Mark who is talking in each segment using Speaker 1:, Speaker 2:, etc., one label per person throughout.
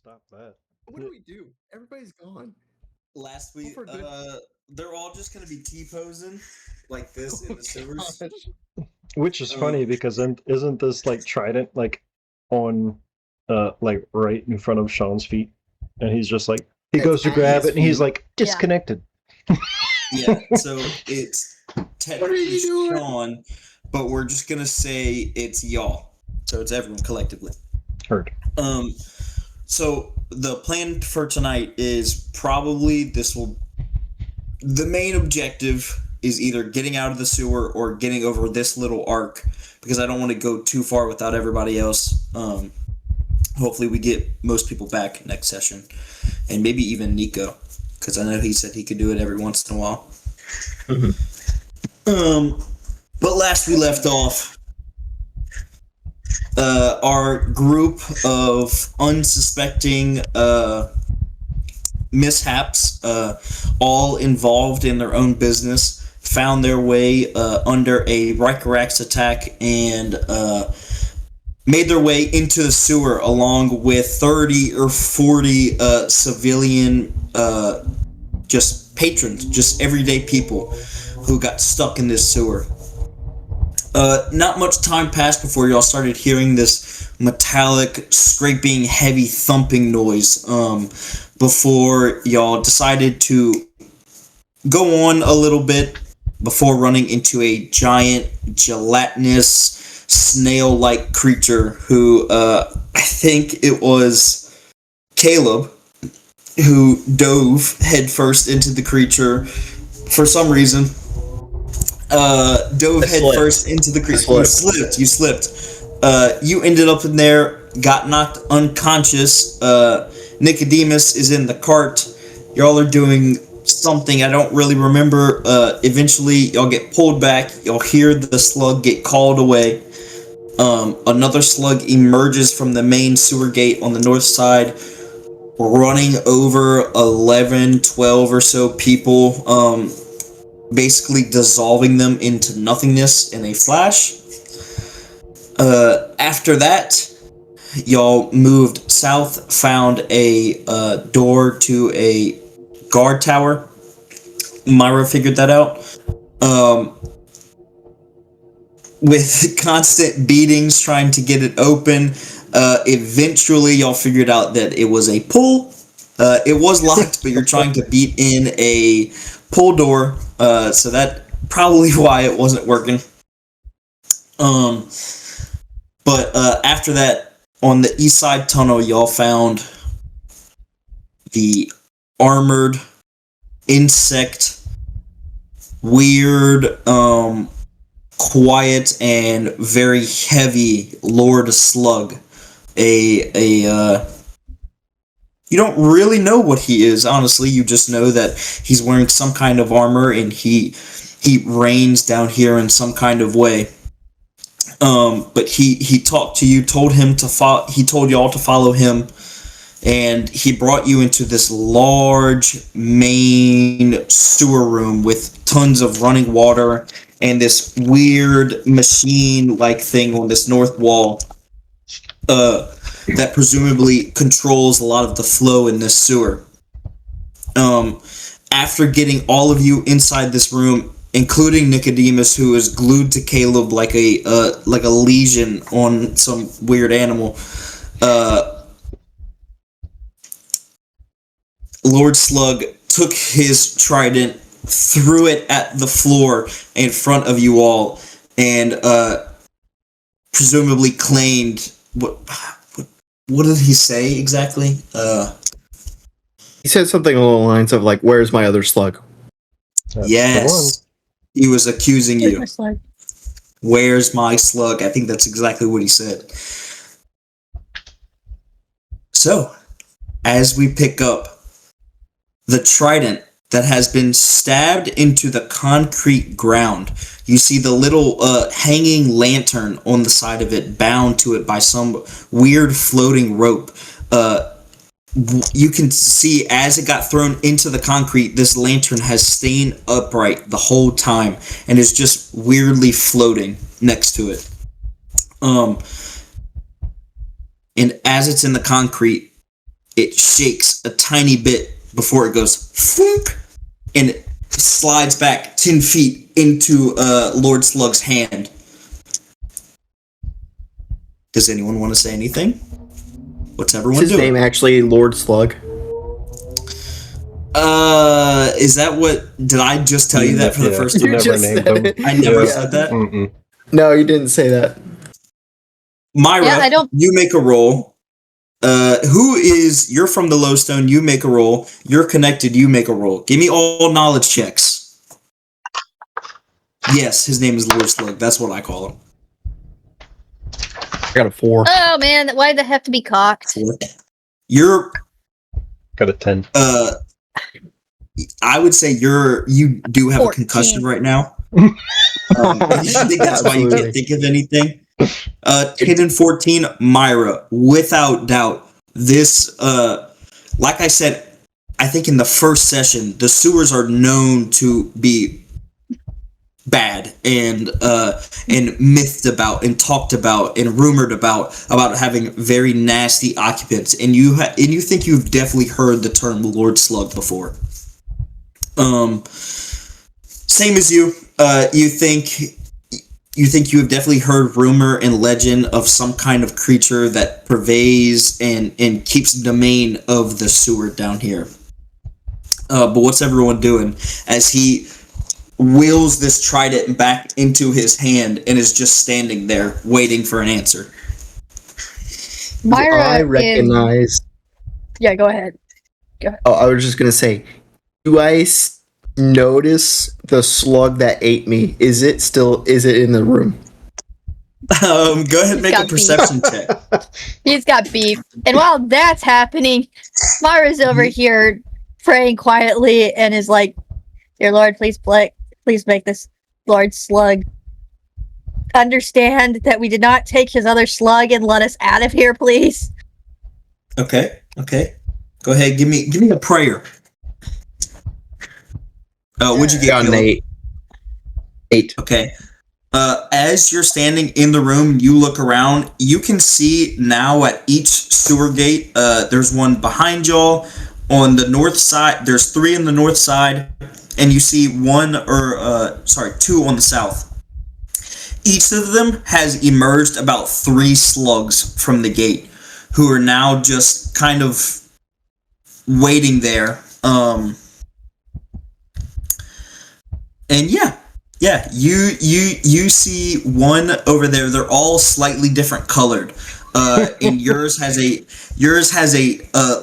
Speaker 1: Stop that.
Speaker 2: What do we do? Everybody's gone.
Speaker 3: Last week,
Speaker 2: for good.
Speaker 3: they're all just gonna be T-posing like this in the sewers.
Speaker 1: Which is funny because isn't this like trident like on like right in front of Sean's feet? And he's just like he goes to grab it and he's like disconnected.
Speaker 3: Yeah, so it's technically Sean, but we're just gonna say it's y'all. So it's everyone collectively.
Speaker 1: Heard.
Speaker 3: So the plan for tonight is probably the main objective is either getting out of the sewer or getting over this little arc, because I don't want to go too far without everybody else. Hopefully we get most people back next session, and maybe even Nico, because I know he said he could do it every once in a while.
Speaker 1: Mm-hmm.
Speaker 3: But last we left off, our group of unsuspecting mishaps, all involved in their own business, found their way under a Rikerax attack and made their way into the sewer along with 30 or 40 civilian just patrons, just everyday people who got stuck in this sewer. Not much time passed before y'all started hearing this metallic, scraping, heavy thumping noise, before y'all decided to go on a little bit before running into a giant, gelatinous, snail-like creature who, I think it was Caleb, who dove headfirst into the creature for some reason. Dove headfirst into the creature. You slipped. You ended up in there, got knocked unconscious. Nicodemus is in the cart. Y'all are doing something I don't really remember. Eventually, y'all get pulled back. Y'all hear the slug get called away. Another slug emerges from the main sewer gate on the north side, running over 11, 12 or so people, basically dissolving them into nothingness in a flash. After that, y'all moved south, found a door to a guard tower. Myra figured that out. With constant beatings trying to get it open, eventually y'all figured out that it was a pull. It was locked, but you're trying to beat in a pull door, so that probably why it wasn't working. But after that, on the east side tunnel, y'all found the armored insect, weird, quiet and very heavy Lord Slug. You don't really know what he is, honestly. You just know that he's wearing some kind of armor and he reigns down here in some kind of way. But he talked to you, told y'all to follow him, and he brought you into this large main sewer room with tons of running water and this weird machine-like thing on this north wall that presumably controls a lot of the flow in this sewer. After getting all of you inside this room, including Nicodemus, who is glued to Caleb like a lesion on some weird animal, Lord Slug took his trident, threw it at the floor in front of you all, and presumably claimed what did he say exactly?
Speaker 2: He said something along the lines of like, "Where's my other slug?"
Speaker 1: That's
Speaker 3: yes, he was accusing you. Where's my slug? I think that's exactly what he said. So, as we pick up, the trident that has been stabbed into the concrete ground. You see the little hanging lantern on the side of it, bound to it by some weird floating rope. You can see as it got thrown into the concrete, this lantern has stayed upright the whole time and is just weirdly floating next to it. And as it's in the concrete, it shakes a tiny bit before it goes foop, and it slides back 10 feet into Lord Slug's hand. Does anyone want to say anything? What's everyone
Speaker 2: Is his
Speaker 3: doing?
Speaker 2: name actually Lord Slug?
Speaker 3: Is that what? Did I just tell you that for the first
Speaker 1: You
Speaker 3: time?
Speaker 1: never
Speaker 2: just
Speaker 1: named
Speaker 2: said
Speaker 1: him.
Speaker 2: it.
Speaker 3: I never
Speaker 1: Yeah.
Speaker 3: said that.
Speaker 1: Mm-mm.
Speaker 2: No, you didn't say that.
Speaker 3: Myra,
Speaker 4: Yeah, I don't-
Speaker 3: you make a roll. You're from the Lowstone, you make a roll. You're connected, you make a roll. Give me all knowledge checks. Yes, his name is Lord Slug. That's what I call him.
Speaker 2: I got a 4.
Speaker 4: Oh man, why did that have to be cocked?
Speaker 3: You're,
Speaker 1: Got a 10.
Speaker 3: I would say you do have
Speaker 4: 14.
Speaker 3: a concussion right now. I think that's why you can't
Speaker 2: Absolutely.
Speaker 3: think of anything. 10 and 14, Myra, without doubt. This, like I said, I think in the first session, the sewers are known to be bad and mythed about and talked about and rumored about having very nasty occupants. And you think you've definitely heard the term Lord Slug before. Same as you. You think you have definitely heard rumor and legend of some kind of creature that pervades and keeps domain of the sewer down here. But what's everyone doing as he wheels this trident back into his hand and is just standing there waiting for an answer?
Speaker 4: Myra
Speaker 2: I
Speaker 4: is.
Speaker 2: recognize.
Speaker 4: Yeah, go ahead.
Speaker 2: Oh, I was just gonna say, do I notice the slug that ate me? Is it in the room?
Speaker 3: Go ahead and make a
Speaker 4: Got beef.
Speaker 3: perception check.
Speaker 4: He's got beef. And while that's happening, Myra's over here praying quietly and is like, "Dear Lord, please make this Lord Slug understand that we did not take his other slug and let us out of here, please."
Speaker 3: Okay. Go ahead, give me a prayer. What'd you get?
Speaker 2: Got an
Speaker 3: Caleb?
Speaker 2: 8. 8.
Speaker 3: Okay. As you're standing in the room, you look around. You can see now at each sewer gate, there's one behind y'all. On the north side, there's 3 on the north side, and you see 2 on the south. Each of them has emerged about 3 slugs from the gate, who are now just kind of waiting there. And yeah, you see one over there. They're all slightly different colored. And yours has a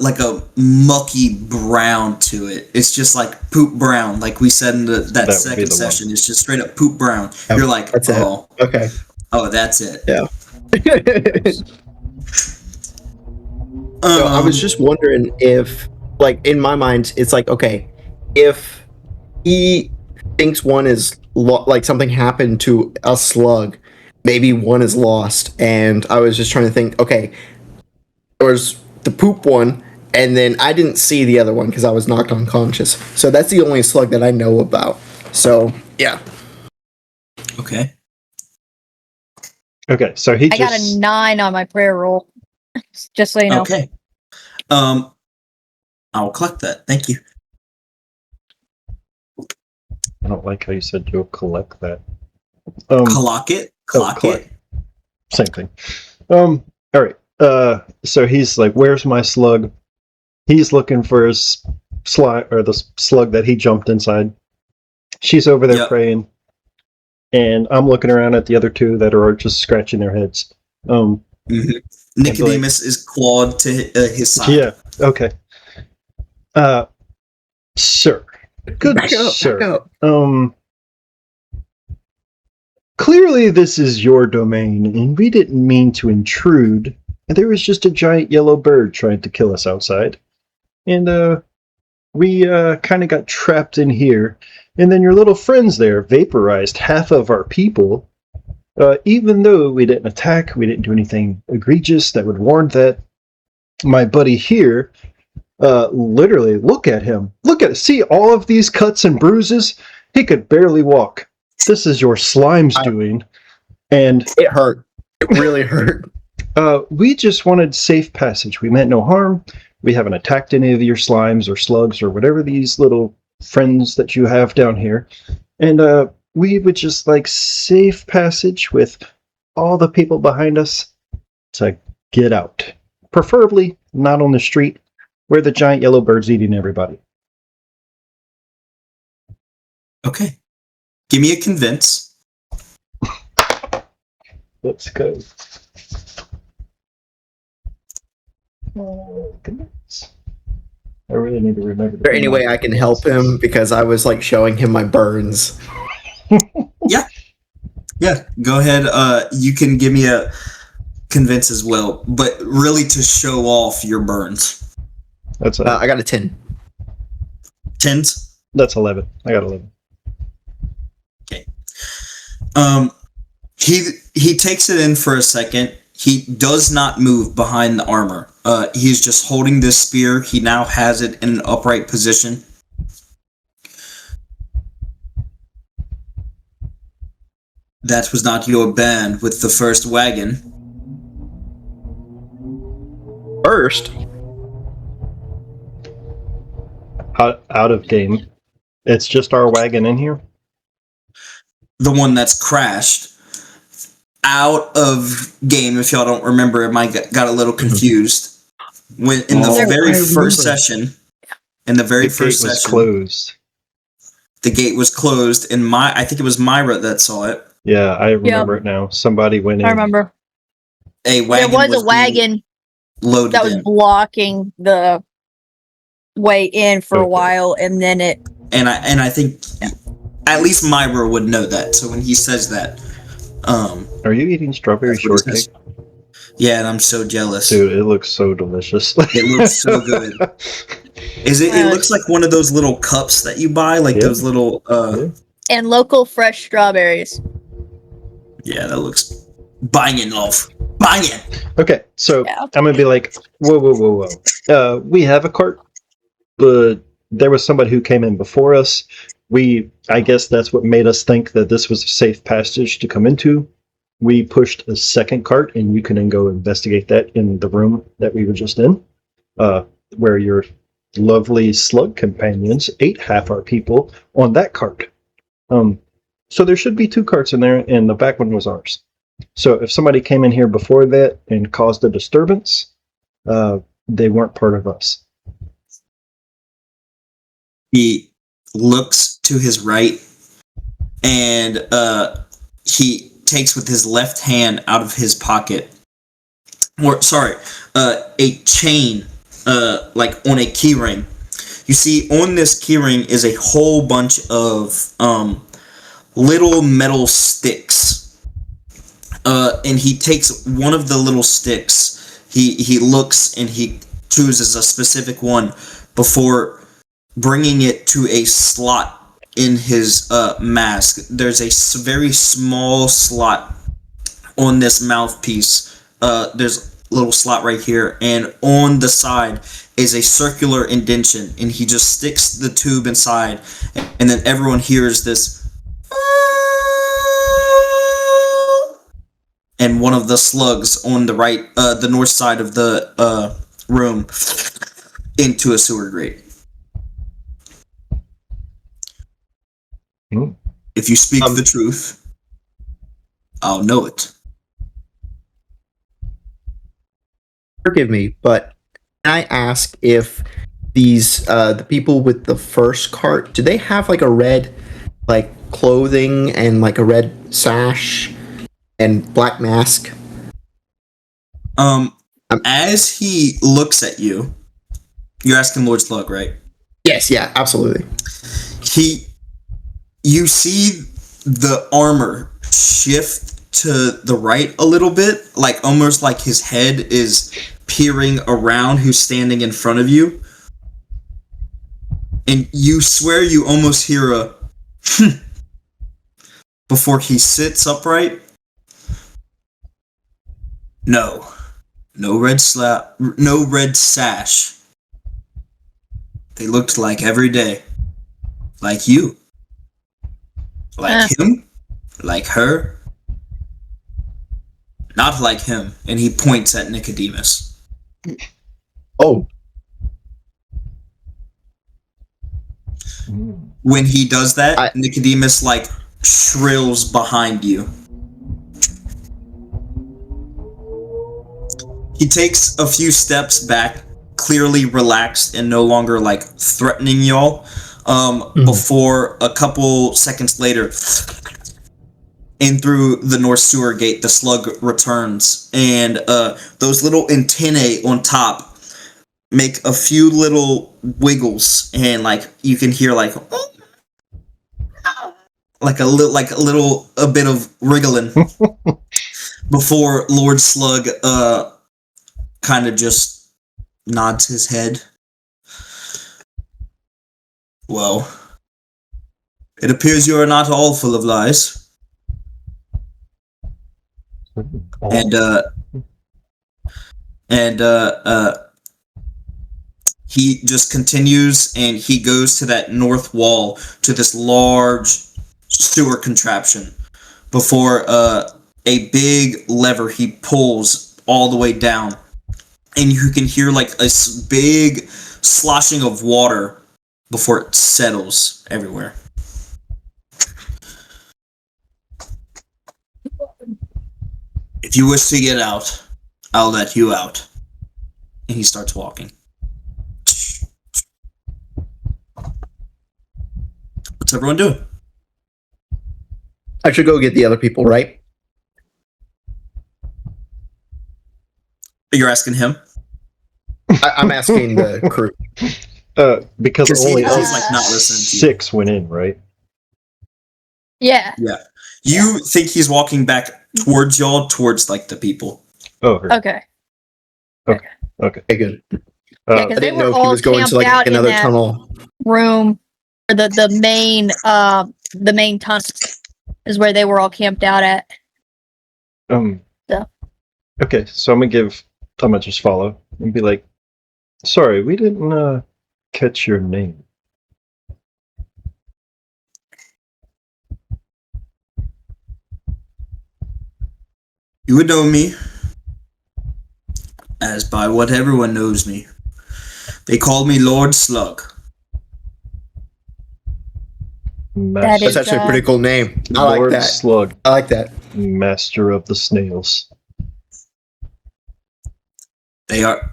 Speaker 3: like a mucky brown to it. It's just like poop brown, like we said in that
Speaker 1: would be
Speaker 3: second
Speaker 1: the
Speaker 3: session. It's just straight up poop brown.
Speaker 2: Oh,
Speaker 3: You're like,
Speaker 2: that's it.
Speaker 3: oh,
Speaker 2: Okay.
Speaker 3: that's it.
Speaker 2: Yeah. So I was just wondering if, like, in my mind, it's like, okay, if he thinks one is like something happened to a slug, maybe one is lost, and I was just trying to think, okay, there was the poop one, and then I didn't see the other one because I was knocked unconscious. So that's the only slug that I know about. So yeah.
Speaker 3: Okay.
Speaker 1: Okay, so he
Speaker 4: I got a 9 on my prayer roll. Just so you know.
Speaker 3: Okay. I'll collect that. Thank you.
Speaker 1: I don't like how you said you'll collect that.
Speaker 3: Clock it. Clock it.
Speaker 1: Same thing. All right. So he's like, "Where's my slug?" He's looking for his the slug that he jumped inside. She's over there praying, and I'm looking around at the other 2 that are just scratching their heads.
Speaker 3: Nicodemus is clawed to his side.
Speaker 1: Yeah. Okay. Sir. Good sir.
Speaker 2: Back up.
Speaker 1: Clearly this is your domain, and we didn't mean to intrude. There was just a giant yellow bird trying to kill us outside. And, we, kind of got trapped in here. And then your little friends there vaporized half of our people. Even though we didn't attack, we didn't do anything egregious that would warrant that. My buddy here, literally, look at him. See all of these cuts and bruises? He could barely walk. This is your slime's doing. And
Speaker 2: It hurt. It really hurt.
Speaker 1: we just wanted safe passage. We meant no harm. We haven't attacked any of your slimes or slugs or whatever these little friends that you have down here. And we would just like safe passage with all the people behind us to get out. Preferably not on the street where the giant yellow bird's eating everybody.
Speaker 3: Okay. Give me a convince.
Speaker 1: Let's go. Goodness. I really need to remember.
Speaker 2: Is there any way I can help him? Because I was like showing him my burns.
Speaker 3: Yeah, go ahead. You can give me a convince as well, but really to show off your burns.
Speaker 1: That's
Speaker 2: I got a 10.
Speaker 3: 10s?
Speaker 1: That's 11. I got 11.
Speaker 3: Okay. He takes it in for a second. He does not move behind the armor. He's just holding this spear. He now has it in an upright position. That was not your band with the first wagon.
Speaker 2: First?
Speaker 1: Out of game. It's just our wagon in here?
Speaker 3: The one that's crashed. Out of game, if y'all don't remember, I got a little confused. When in the very first session, the gate was
Speaker 1: closed.
Speaker 3: The gate was closed, and I think it was Myra that saw it.
Speaker 1: Yeah, I remember it now. Somebody went in.
Speaker 4: I remember.
Speaker 3: A wagon
Speaker 4: There was a wagon
Speaker 3: loaded
Speaker 4: that was
Speaker 3: in.
Speaker 4: blocking the way in for a while, and then it.
Speaker 3: And I think at least Myra would know that. So when he says that,
Speaker 1: are you eating strawberry shortcake?
Speaker 3: Yeah, and I'm so jealous.
Speaker 1: Dude, it looks so delicious.
Speaker 3: It looks so good. It looks like one of those little cups that you buy, like those little
Speaker 4: and local fresh strawberries.
Speaker 3: Yeah, that looks banging, love. Banging.
Speaker 1: Okay, so I'm gonna be like, whoa. We have a cart, but there was somebody who came in before us. I guess that's what made us think that this was a safe passage to come into. We pushed a second cart, and you can then go investigate that in the room that we were just in, where your lovely slug companions ate half our people on that cart. So there should be 2 carts in there, and the back one was ours. So if somebody came in here before that and caused a disturbance, they weren't part of us.
Speaker 3: He looks to his right, and he takes with his left hand out of his pocket, a chain, like on a key ring. You see, on this key ring is a whole bunch of little metal sticks, and he takes one of the little sticks. He looks and he chooses a specific one before bringing it to a slot in his mask. There's a very small slot on this mouthpiece. There's a little slot right here, and on the side is a circular indentation, and he just sticks the tube inside, and then everyone hears this, and one of the slugs on the right, the north side of the room, into a sewer grate. If you speak the truth, I'll know it.
Speaker 2: Forgive me, but can I ask if these the people with the first cart, do they have like a red like clothing and like a red sash and black mask?
Speaker 3: As he looks at you, you're asking Lord Slug, right?
Speaker 2: Yes, yeah, absolutely.
Speaker 3: You see the armor shift to the right a little bit, like almost like his head is peering around who's standing in front of you. And you swear you almost hear a before he sits upright. No red sash. They looked like every day. Like you. Like him? Like her? Not like him. And he points at Nicodemus.
Speaker 2: Oh.
Speaker 3: When he does that, Nicodemus like shrills behind you. He takes a few steps back, clearly relaxed and no longer like threatening y'all. Before a couple seconds later, in through the north sewer gate, the slug returns, and those little antennae on top make a few little wiggles, and like you can hear like a bit of wriggling before Lord Slug kind of just nods his head. Well, it appears you are not all full of lies. And he just continues, and he goes to that north wall, to this large sewer contraption, before a big lever he pulls all the way down, and you can hear like a big sloshing of water before it settles everywhere. If you wish to get out, I'll let you out. And he starts walking. What's everyone doing?
Speaker 2: I should go get the other people, right?
Speaker 3: You're asking him?
Speaker 2: I'm asking the crew.
Speaker 1: Because only
Speaker 3: he's like not listening to you.
Speaker 1: 6 went in, right?
Speaker 4: Yeah.
Speaker 3: Yeah. You think he's walking back towards y'all, towards like the people.
Speaker 1: Oh, her.
Speaker 4: Okay.
Speaker 2: Okay, good.
Speaker 4: Yeah,
Speaker 2: I
Speaker 4: because they
Speaker 2: didn't
Speaker 4: were
Speaker 2: know if he
Speaker 4: all
Speaker 2: was going to
Speaker 4: camped out
Speaker 2: like
Speaker 4: in
Speaker 2: another
Speaker 4: that
Speaker 2: tunnel.
Speaker 4: room, or the main tunnel is where they were all camped out at. So.
Speaker 1: Okay, so I'm gonna just follow and be like, sorry, we didn't catch your name.
Speaker 3: You would know me as by what everyone knows me. They call me Lord Slug.
Speaker 4: That
Speaker 2: That's
Speaker 4: is,
Speaker 2: actually a pretty cool name. I like
Speaker 1: Lord
Speaker 2: that.
Speaker 1: Slug,
Speaker 2: I like that.
Speaker 1: master of the snails.
Speaker 3: They are...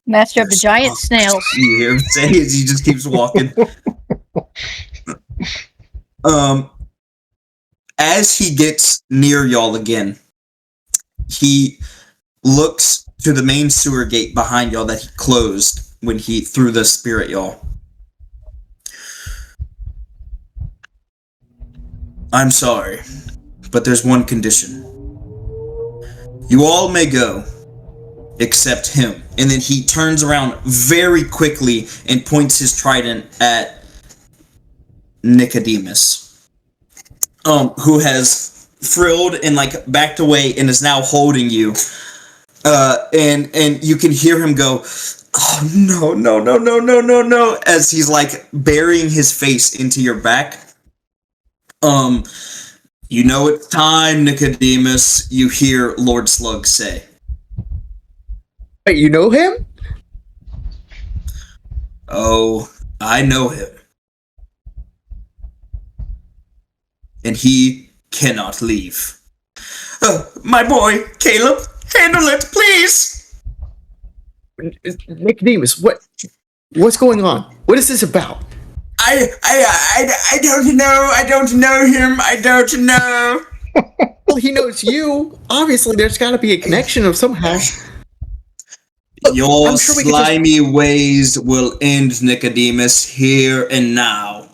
Speaker 4: Master of the giant snails.
Speaker 3: You hear him say as he just keeps walking. As he gets near y'all again, he looks to the main sewer gate behind y'all that he closed when he threw the spear at y'all. I'm sorry, but there's one condition. You all may go, except him. And then he turns around very quickly and points his trident at Nicodemus, who has frilled and like backed away and is now holding you. And you can hear him go, "Oh no," as he's like burying his face into your back. You know it's time, Nicodemus, you hear Lord Slug say.
Speaker 2: Wait, you know him?
Speaker 3: Oh, I know him. And he cannot leave. My boy, Caleb, handle it, please!
Speaker 2: Nicodemus, what's going on? What is this about?
Speaker 3: I don't know. I don't know him. I don't know.
Speaker 2: Well, he knows you. Obviously, there's got to be a connection of somehow.
Speaker 3: Your
Speaker 2: I'm sure we could
Speaker 3: slimy ways will end, Nicodemus, here and now.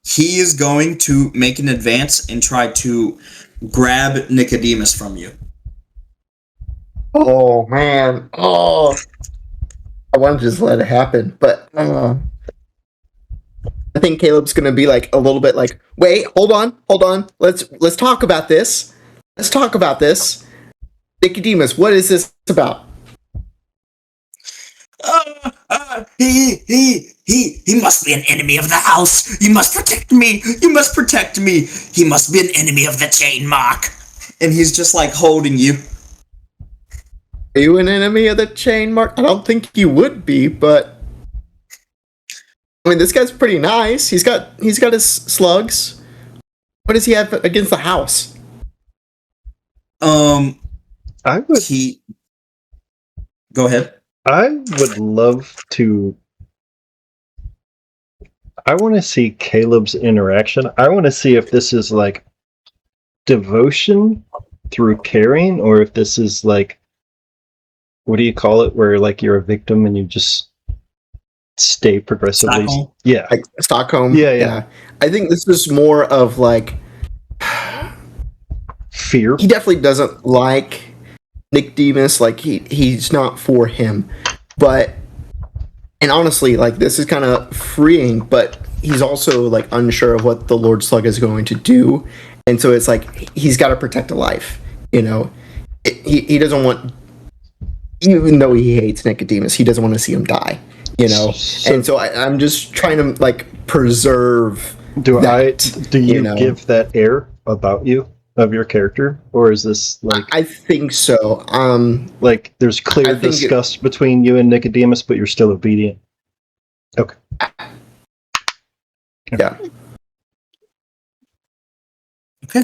Speaker 3: He is going to make an advance and try to grab Nicodemus from you.
Speaker 2: Oh man! Oh, I want to just let it happen, but I think Caleb's gonna be like a little bit like, wait, hold on. Let's talk about this. Nicodemus, what is this about?
Speaker 3: He must be an enemy of the house. You must protect me. You must protect me. He must be an enemy of the chain mark. And he's just like holding you.
Speaker 2: Are you an enemy of the chain mark? I don't think you would be, but I mean, this guy's pretty nice. He's got his slugs. What does he have against the house?
Speaker 1: I would.
Speaker 3: Go ahead.
Speaker 1: I would love to. I want to see Caleb's interaction. I want to see if this is like devotion through caring, or if this is like, what do you call it, where like you're a victim and you just stay progressively.
Speaker 3: Stockholm?
Speaker 1: Yeah.
Speaker 2: Like Stockholm.
Speaker 1: Yeah.
Speaker 2: I think this was more of like
Speaker 1: Fear.
Speaker 2: he definitely doesn't like Nick Demus. Like he's not for him. And honestly, like this is kind of freeing, but he's also like unsure of what the Lord Slug is going to do, and so it's like he's got to protect a life. You know, he doesn't want, even though he hates Nicodemus, he doesn't want to see him die. You know, and so I'm just trying to like preserve.
Speaker 1: Do you
Speaker 2: know?
Speaker 1: give that air about you, of your character, or is this like?
Speaker 2: I think so.
Speaker 1: Like there's clear disgust between you and Nicodemus, but you're still obedient. Okay.
Speaker 2: Yeah.
Speaker 3: Okay.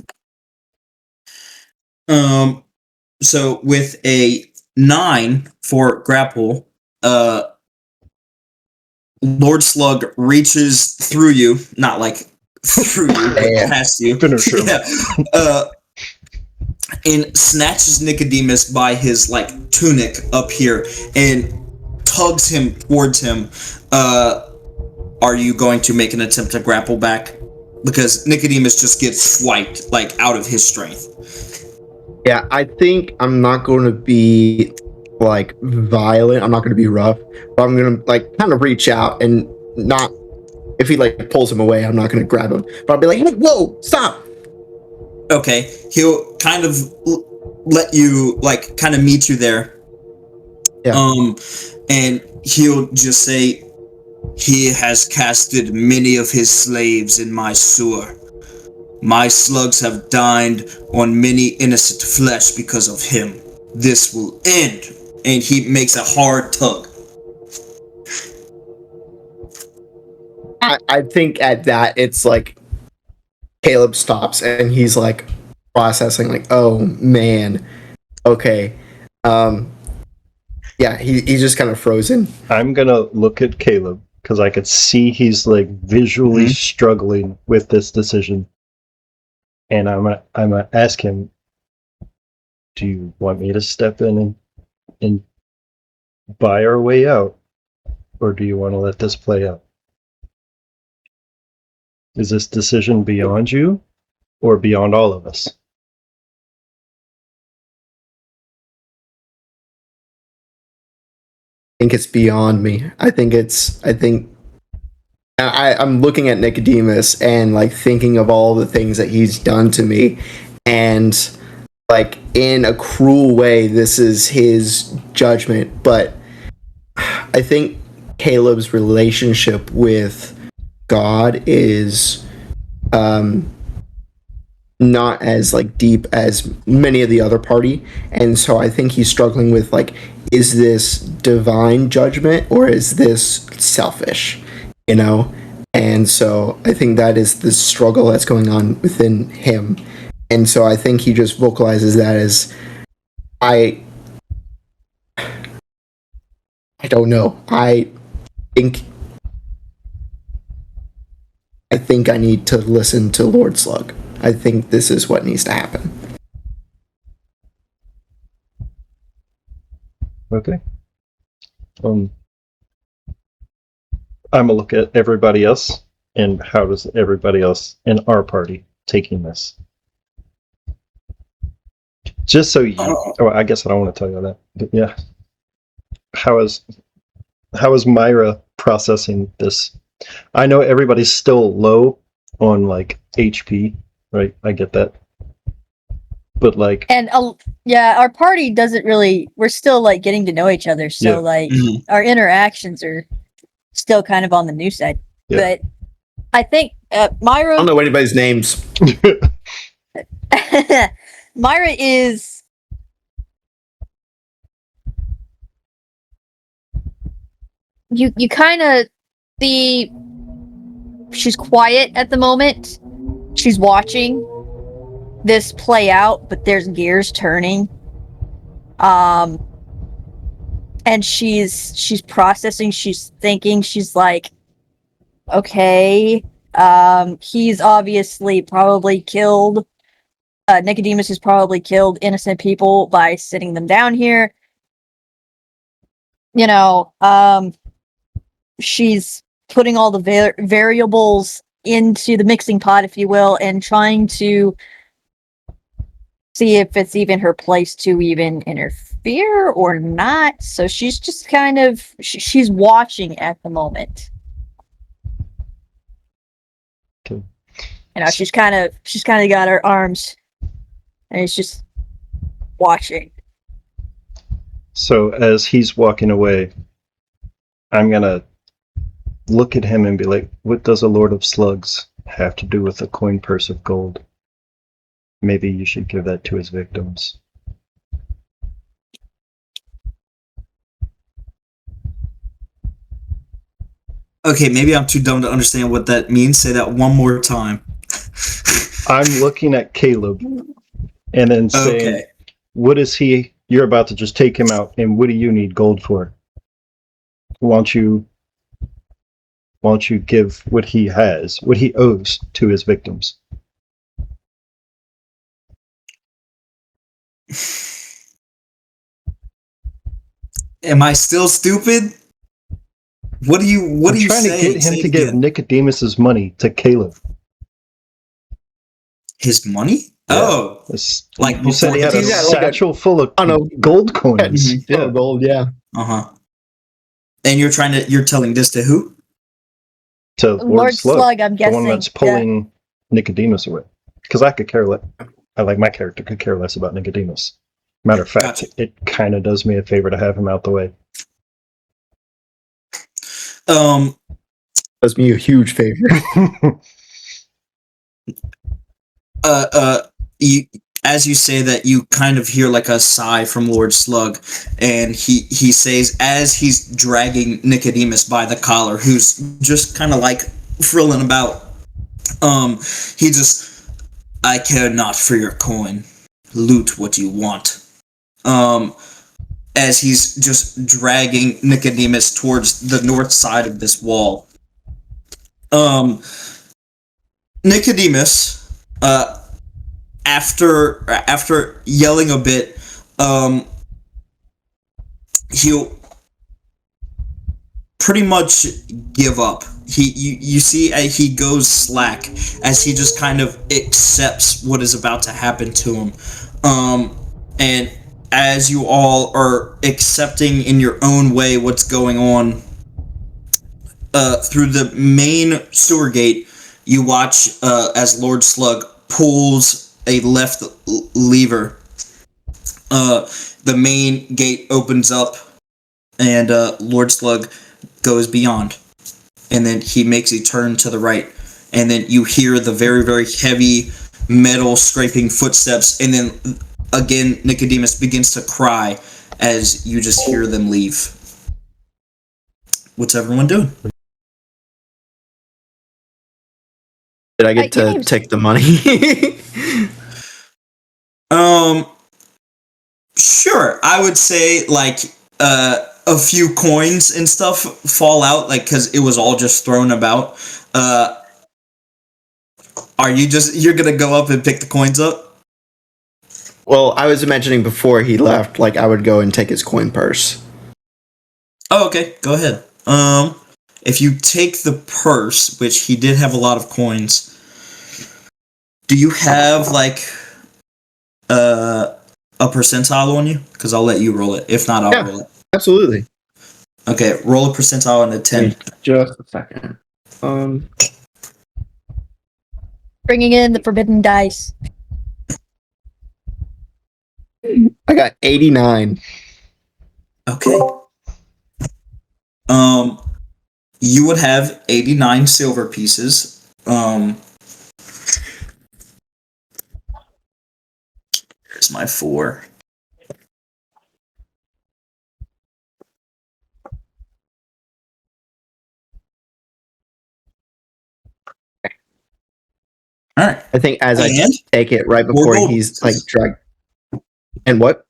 Speaker 3: So with a 9 for grapple, Lord Slug reaches through you, not like through you, but past you.
Speaker 1: Finish him.
Speaker 3: Yeah. And snatches Nicodemus by his like tunic up here and tugs him towards him. Are you going to make an attempt to grapple back? Because Nicodemus just gets swiped like out of his strength.
Speaker 2: Yeah, I think I'm not going to be like violent. I'm not going to be rough, but I'm going to like kind of reach out and not. If he like pulls him away, I'm not going to grab him, but I'll be like, hey, "Whoa, stop!"
Speaker 3: Okay, he'll kind of let you like kind of meet you there.
Speaker 2: Yeah.
Speaker 3: And he'll just say, "He has casted many of his slaves in my sewer. My slugs have dined on many innocent flesh because of him. This will end." And he makes a hard tug.
Speaker 2: I think at that it's like Caleb stops and he's like processing, like, "Oh man, okay." Yeah, he's just kind of frozen.
Speaker 1: I'm gonna look at Caleb because I could see he's like visually struggling with this decision, and I'm gonna ask him, "Do you want me to step in and buy our way out, or do you want to let this play out? Is this decision beyond you, or beyond all of us?"
Speaker 2: I think it's beyond me. I'm looking at Nicodemus and like thinking of all the things that he's done to me, and like in a cruel way, this is his judgment. But I think Caleb's relationship with God is not as like deep as many of the other party, and so I think he's struggling with like, is this divine judgment or is this selfish, you know? And so I think that is the struggle that's going on within him, and so I think he just vocalizes that as I don't know. think I think I need to listen to Lord Slug. I think this is what needs to happen.
Speaker 1: Okay. I'm gonna look at everybody else, and how does everybody else in our party taking this? Just so you, I guess I don't want to tell you that, but yeah. How is Myra processing this? I know everybody's still low on like HP, right? I get that. But like,
Speaker 4: And yeah, our party doesn't really. We're still like getting to know each other, so
Speaker 1: Yeah.
Speaker 4: like our interactions are still kind of on the new side.
Speaker 1: Yeah.
Speaker 4: But I think Myra.
Speaker 2: I don't know anybody's names.
Speaker 4: Myra is. You kind of see she's quiet at the moment. She's watching this play out, but there's gears turning. And she's processing, she's thinking, she's like, okay, he's obviously probably killed Nicodemus has probably killed innocent people by sitting them down here. You know, she's putting all the variables into the mixing pot, if you will, and trying to see if it's even her place to even interfere or not. So she's just kind of she's watching at the moment.
Speaker 1: Okay.
Speaker 4: You know, she's kind of got her arms, and it's just watching.
Speaker 1: So as he's walking away, I'm gonna look at him and be like, what does a Lord of Slugs have to do with a coin purse of gold? Maybe you should give that to his victims.
Speaker 3: Okay, maybe I'm too dumb to understand what that means. Say that one more time.
Speaker 1: I'm looking at Caleb and then saying,
Speaker 3: Okay.
Speaker 1: what is he? You're about to just take him out, and what do you need gold for? Won't you give what he has, what he owes to his victims?
Speaker 3: Am I still stupid? What are you
Speaker 1: I'm trying
Speaker 3: saying?
Speaker 1: to get him to give Nicodemus's money to Caleb.
Speaker 3: His money?
Speaker 1: Yeah.
Speaker 3: Oh, like
Speaker 1: you said he had a
Speaker 2: Yeah, like
Speaker 1: satchel full of gold coins.
Speaker 3: Mhm.
Speaker 2: Yeah, gold. Yeah.
Speaker 3: And you're telling this to who?
Speaker 1: To Lord Slug,
Speaker 4: I'm
Speaker 1: the
Speaker 4: guessing.
Speaker 1: one that's pulling Nicodemus away. Because I could care less. My character could care less about Nicodemus. Matter of fact, it kind of does me a favor to have him out the way.
Speaker 2: Does me a huge favor.
Speaker 3: You, as you say that, you kind of hear like a sigh from Lord Slug, and he says, as he's dragging Nicodemus by the collar, who's just kind of like frilling about, he just, I care not for your coin, loot what you want. As he's just dragging Nicodemus towards the north side of this wall. Nicodemus, after yelling a bit, he'll pretty much give up. You see he goes slack as he just kind of accepts what is about to happen to him. And as you all are accepting in your own way what's going on, through the main sewer gate, you watch as Lord Slug pulls a left lever. The main gate opens up, and Lord Slug goes beyond. And then he makes a turn to the right. And then you hear the very, very heavy metal scraping footsteps. And then again, Nicodemus begins to cry as you just hear them leave. What's everyone doing?
Speaker 2: Did I get to take the money?
Speaker 3: Sure. I would say like a few coins and stuff fall out, like because it was all just thrown about. You're gonna go up and pick the coins up?
Speaker 2: Well, I was imagining before he left, like I would go and take his coin purse.
Speaker 3: Oh, okay. Go ahead. If you take the purse, which he did have a lot of coins, do you have like a percentile on you? Because I'll let you roll it. If not, I'll roll it.
Speaker 2: Absolutely.
Speaker 3: Okay, roll a percentile on a 10.
Speaker 2: Just a second.
Speaker 4: Bringing in the forbidden dice.
Speaker 2: I got 89.
Speaker 3: Okay. You would have 89 silver pieces. Here's my 4. All right.
Speaker 2: I think as I
Speaker 3: And
Speaker 2: take it right
Speaker 3: 4
Speaker 2: before
Speaker 3: gold
Speaker 2: he's
Speaker 3: pieces.
Speaker 2: dragged. And what?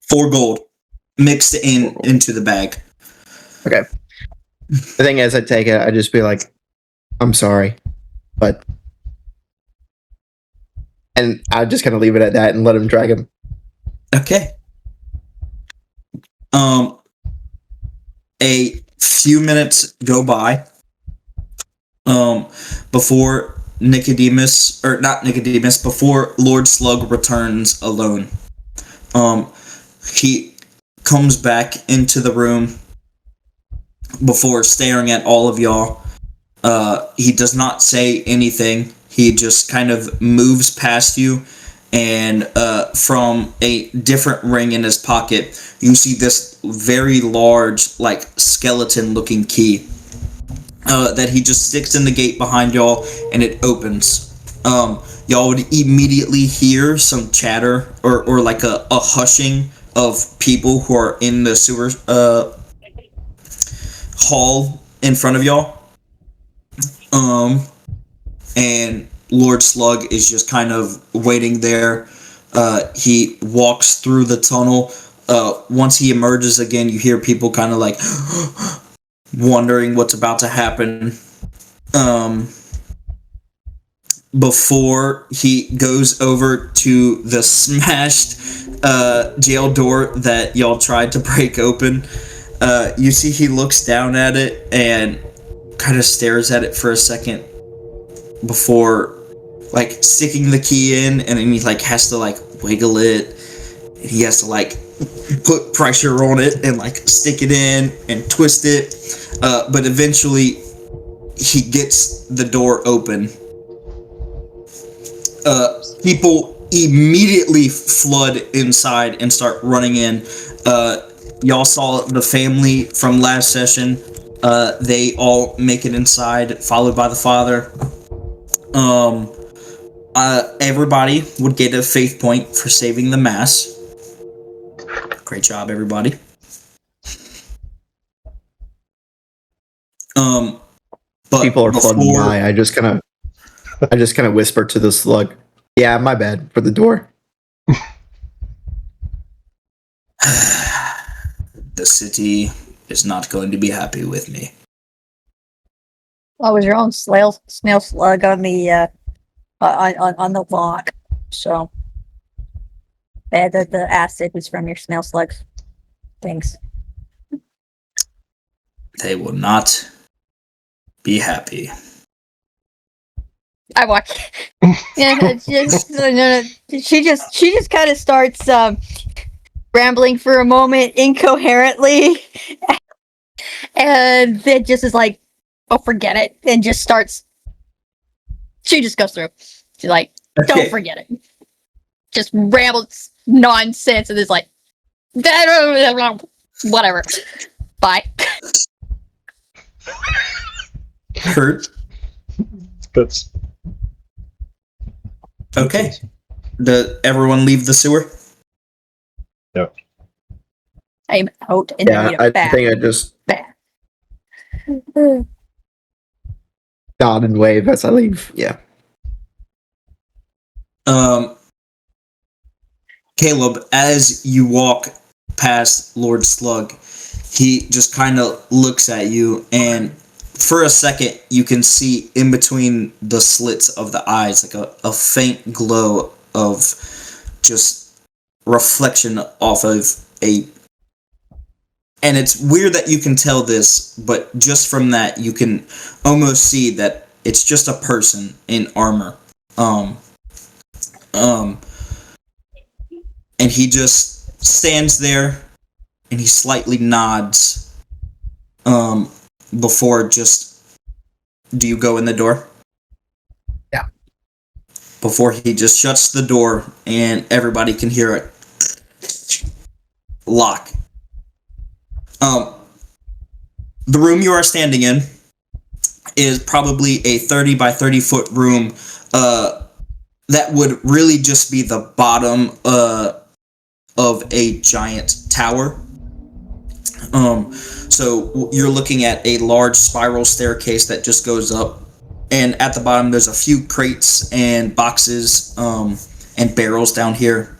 Speaker 3: 4 gold mixed into the bag.
Speaker 2: Okay. I think as I take it, I just be like, I'm sorry, but. And I just kind of leave it at that and let him drag him.
Speaker 3: Okay. A few minutes go by. Before Nicodemus, or not Nicodemus, before Lord Slug returns alone. He comes back into the room before staring at all of y'all. He does not say anything. He just kind of moves past you, and from a different ring in his pocket, you see this very large, like, skeleton-looking key that he just sticks in the gate behind y'all, and it opens. Y'all would immediately hear some chatter, or like a hushing of people who are in the sewer hall in front of y'all. And Lord Slug is just kind of waiting there. He walks through the tunnel. Once he emerges again, you hear people kind of like wondering what's about to happen. Before he goes over to the smashed jail door that y'all tried to break open, you see he looks down at it and kind of stares at it for a second before, like, sticking the key in, and then he, like, has to, like, wiggle it, and he has to, like, put pressure on it and, like, stick it in and twist it, but eventually he gets the door open. People immediately flood inside and start running in. Y'all saw the family from last session. They all make it inside, followed by the father. Everybody would get a faith point for saving the mass. Great job, everybody. But
Speaker 2: People are flooding by. I just kind of whisper to the slug, "Yeah, my bad for the door."
Speaker 3: The city is not going to be happy with me.
Speaker 4: Well, it was your own snail slug on the on the lock, so the acid was from your snail slug. Thanks.
Speaker 3: They will not be happy.
Speaker 4: I walk. And she just kind of starts rambling for a moment incoherently, and then just is like, "Oh, forget it," and just starts. She just goes through. She's like, "Don't forget it." Just rambles nonsense, and is like, whatever. Bye.
Speaker 3: Kurt.
Speaker 1: That's
Speaker 3: Okay. Does everyone leave the sewer?
Speaker 1: Yep.
Speaker 4: I'm out and
Speaker 2: Yeah,
Speaker 4: need a
Speaker 2: I
Speaker 4: bath.
Speaker 2: think I just
Speaker 4: Bath.
Speaker 2: nod and wave as I leave. Yeah.
Speaker 3: Caleb, as you walk past Lord Slug, he just kind of looks at you, and for a second, you can see in between the slits of the eyes, like a faint glow of just reflection off of a... And it's weird that you can tell this, but just from that, you can almost see that it's just a person in armor. And he just stands there, and he slightly nods, before just... Do you go in the door?
Speaker 2: Yeah.
Speaker 3: Before he just shuts the door, and everybody can hear it lock. The room you are standing in is probably a 30 by 30 foot room, that would really just be the bottom, of a giant tower. So you're looking at a large spiral staircase that just goes up, and at the bottom there's a few crates and boxes and barrels down here.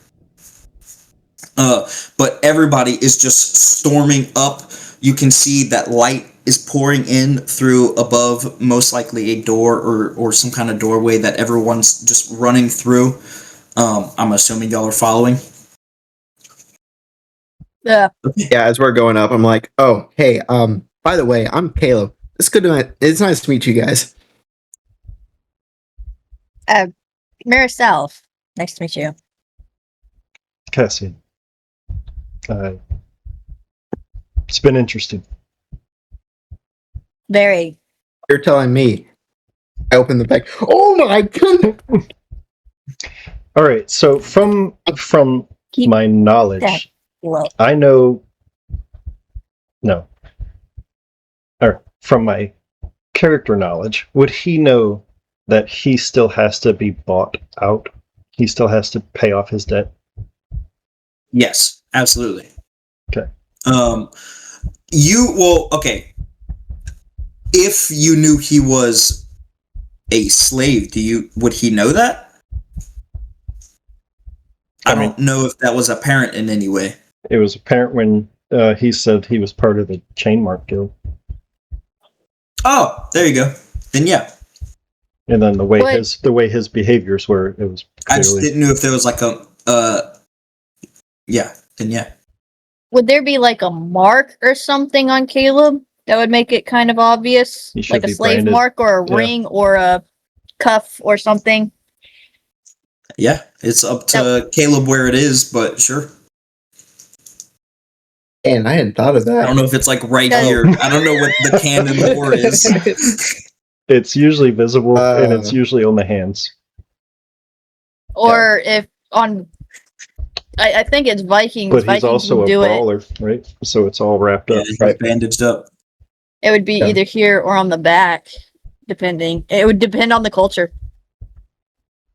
Speaker 3: But everybody is just storming up. You can see that light is pouring in through above, most likely a door or some kind of doorway that everyone's just running through. I'm assuming y'all are following.
Speaker 4: Yeah.
Speaker 2: Yeah, as we're going up, I'm like, oh, hey, by the way, I'm Caleb. It's nice to meet you guys.
Speaker 4: Maricel, nice to meet you.
Speaker 1: Cassian. It's been interesting.
Speaker 4: Very.
Speaker 2: You're telling me. I open the bag. Oh my goodness!
Speaker 1: All right, so from
Speaker 4: Keep
Speaker 1: my knowledge,
Speaker 4: that low.
Speaker 1: I know. No. Or from my character knowledge, would he know that he still has to be bought out? He still has to pay off his debt?
Speaker 3: Yes, absolutely.
Speaker 1: Okay.
Speaker 3: Okay. If you knew he was a slave, would he know that? I don't know if that was apparent in any way.
Speaker 1: It was apparent when he said he was part of the Chain Mark Guild.
Speaker 3: Oh, there you go. Then yeah.
Speaker 1: And then the way his behaviors were, it was clearly...
Speaker 3: I just didn't know if there was like yeah, then yeah.
Speaker 4: Would there be like a mark or something on Caleb that would make it kind of obvious?
Speaker 1: He should
Speaker 4: Like a
Speaker 1: be
Speaker 4: slave
Speaker 1: branded.
Speaker 4: mark or a
Speaker 1: Yeah.
Speaker 4: ring or a cuff or something?
Speaker 3: Yeah, it's up to Caleb where it is, but sure.
Speaker 2: And I hadn't thought of
Speaker 3: I
Speaker 2: that.
Speaker 3: don't know if it's like right here. I don't know what the canon lore is.
Speaker 1: It's usually visible, and it's usually on the hands.
Speaker 4: Or if on... I think it's Vikings.
Speaker 1: But he's
Speaker 4: Vikings
Speaker 1: also
Speaker 4: would
Speaker 1: a
Speaker 4: do
Speaker 1: brawler, right? So it's all wrapped
Speaker 3: Yeah,
Speaker 1: up.
Speaker 3: he's
Speaker 2: Right.
Speaker 3: bandaged up.
Speaker 4: It would be
Speaker 2: Yeah.
Speaker 4: either here or on the back, depending. It would depend on the culture.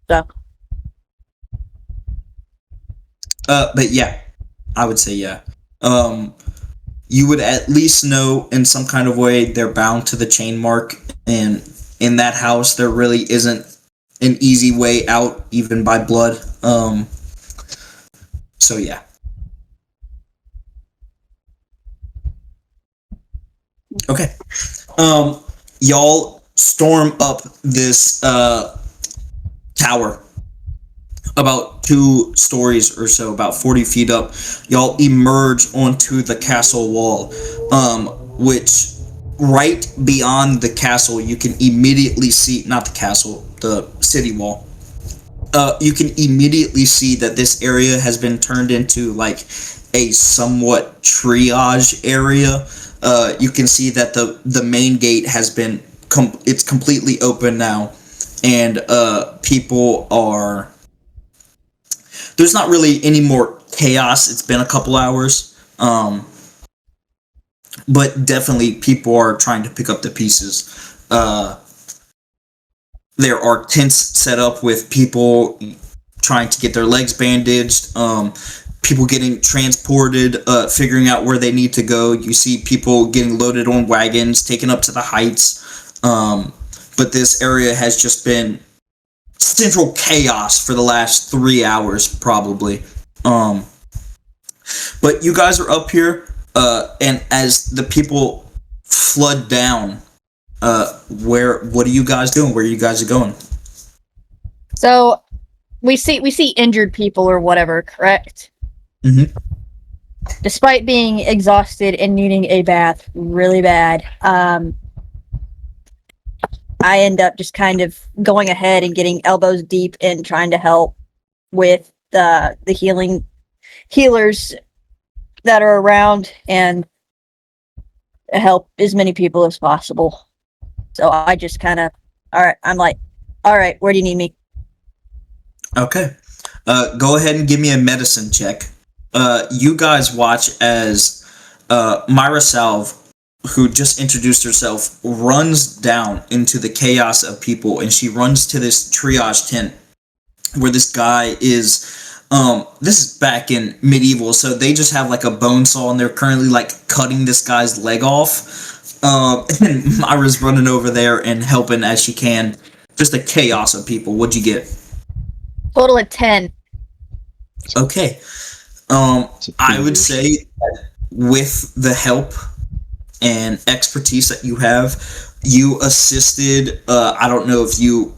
Speaker 4: So,
Speaker 3: But yeah, I would say yeah. You would at least know in some kind of way they're bound to the chain mark, and in that house there really isn't an easy way out, even by blood. So yeah. Okay. Y'all storm up this tower. About 2 stories or so, about 40 feet up. Y'all emerge onto the castle wall, which right beyond the castle you can immediately see, not the castle, the city wall. You can immediately see that this area has been turned into like a somewhat triage area. You can see that the main gate has been it's completely open now, and people are... There's not really any more chaos. It's been a couple hours, but definitely people are trying to pick up the pieces. There are tents set up with people trying to get their legs bandaged, people getting transported, figuring out where they need to go. You see people getting loaded on wagons, taken up to the heights. But this area has just been central chaos for the last 3 hours, probably. But you guys are up here, and as the people flood down, what are you guys doing? Where you guys are going?
Speaker 4: so we see injured people or whatever, correct?
Speaker 3: Mhm.
Speaker 4: Despite being exhausted and needing a bath really bad, I end up just kind of going ahead and getting elbows deep and trying to help with the healers that are around and help as many people as possible. So I just kind of, I'm like, all right, where do you need me?
Speaker 3: Okay. Go ahead and give me a medicine check. You guys watch as Myra Salve, who just introduced herself, runs down into the chaos of people, and she runs to this triage tent where this guy is... this is back in medieval, so they just have like a bone saw, and they're currently like cutting this guy's leg off. And Myra's running over there and helping as she can. Just a chaos of people. What'd you get?
Speaker 4: Total of 10.
Speaker 3: Okay.
Speaker 1: It's a
Speaker 3: I would
Speaker 1: figure.
Speaker 3: say that with the help and expertise that you have, you assisted. I don't know if you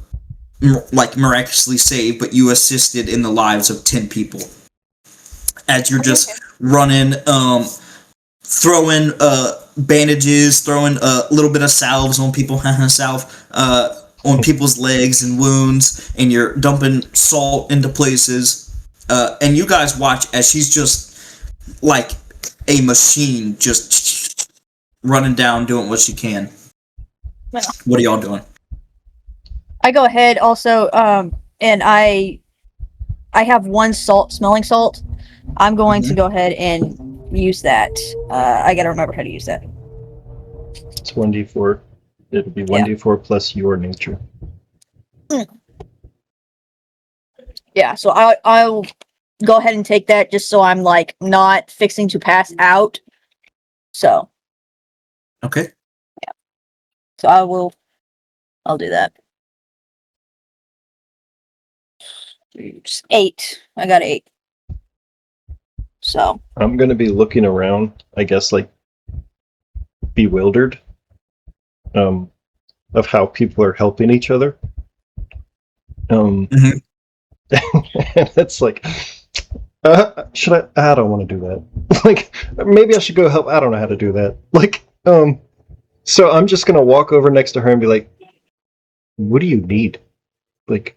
Speaker 3: miraculously saved, but you assisted in the lives of 10 people as you're just running, throwing bandages, throwing a little bit of salves on people, on people's legs and wounds, and you're dumping salt into places. And you guys watch as she's just like a machine, just running down, doing what she can.
Speaker 4: Well.
Speaker 3: What are y'all doing?
Speaker 4: I go ahead also, and I have one smelling salt. I'm going to go ahead and use that. I gotta remember how to use that.
Speaker 1: It's 1d4. It'll be 1d4 plus your nature.
Speaker 4: Yeah, so I'll go ahead and take that just so I'm like not fixing to pass out. So
Speaker 3: Okay.
Speaker 4: so I'll do that. 8. I got 8. So
Speaker 1: I'm going to be looking around, I guess, like, bewildered of how people are helping each other. And it's like, should I don't want to do that. Like, maybe I should go help. I don't know how to do that. Like, so I'm just going to walk over next to her and be like, what do you need? Like,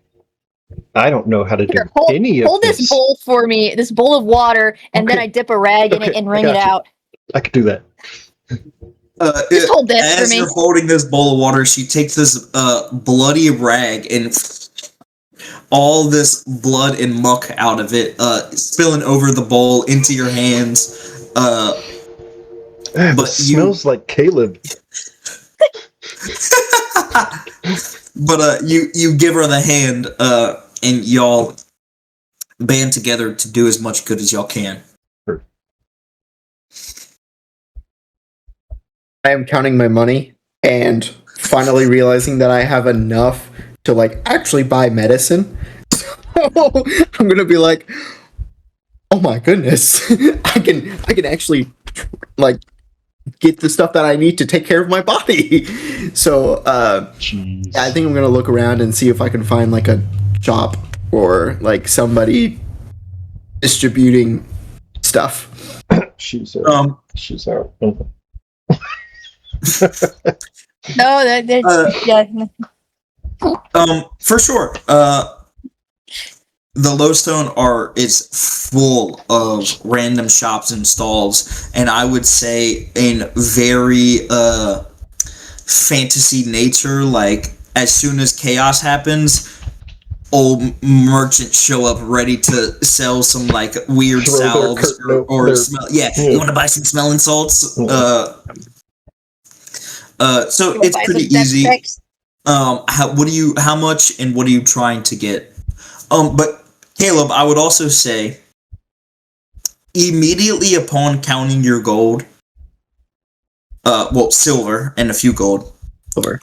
Speaker 1: I don't know how to do
Speaker 4: here,
Speaker 1: any of
Speaker 4: hold
Speaker 1: this.
Speaker 4: this bowl for me, this bowl of water, and then
Speaker 1: Okay.
Speaker 4: I dip a rag in it
Speaker 1: Okay,
Speaker 4: and
Speaker 1: I
Speaker 4: wring it
Speaker 1: got you.
Speaker 4: out.
Speaker 1: I could do that.
Speaker 4: Just hold this for
Speaker 3: As
Speaker 4: me.
Speaker 3: you're holding this bowl of water, she takes this bloody rag and all this blood and muck out of it, spilling over the bowl into your hands.
Speaker 1: But
Speaker 3: But
Speaker 1: smells like Caleb.
Speaker 3: But you give her the hand, and y'all band together to do as much good as y'all can.
Speaker 2: I am counting my money and finally realizing that I have enough to like actually buy medicine. So I'm gonna be like, oh my goodness, I can actually like get the stuff that I need to take care of my body. So
Speaker 1: Jeez.
Speaker 2: I think I'm gonna look around and see if I can find like a shop or like somebody distributing stuff.
Speaker 1: She's out. She's out.
Speaker 4: No, yeah.
Speaker 3: For sure. The Lowstone is full of random shops and stalls, and I would say in very fantasy nature, like as soon as chaos happens, old merchants show up ready to sell some like weird
Speaker 1: Throw their
Speaker 3: salves or smell. Yeah, you want to buy some smelling salts? So it's pretty easy. How much and what are you trying to get? But Caleb, I would also say immediately upon counting your gold, silver and a few gold,
Speaker 2: Silver.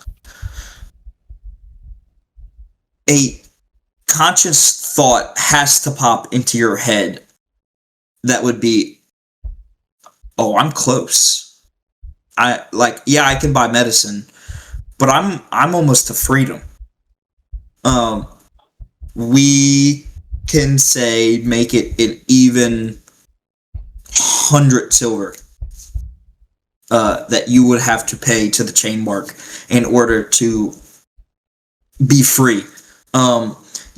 Speaker 3: a conscious thought has to pop into your head that would be, oh, I'm close. I can buy medicine, but I'm almost to freedom. We can say make it an even 100 silver that you would have to pay to the chain mark in order to be free.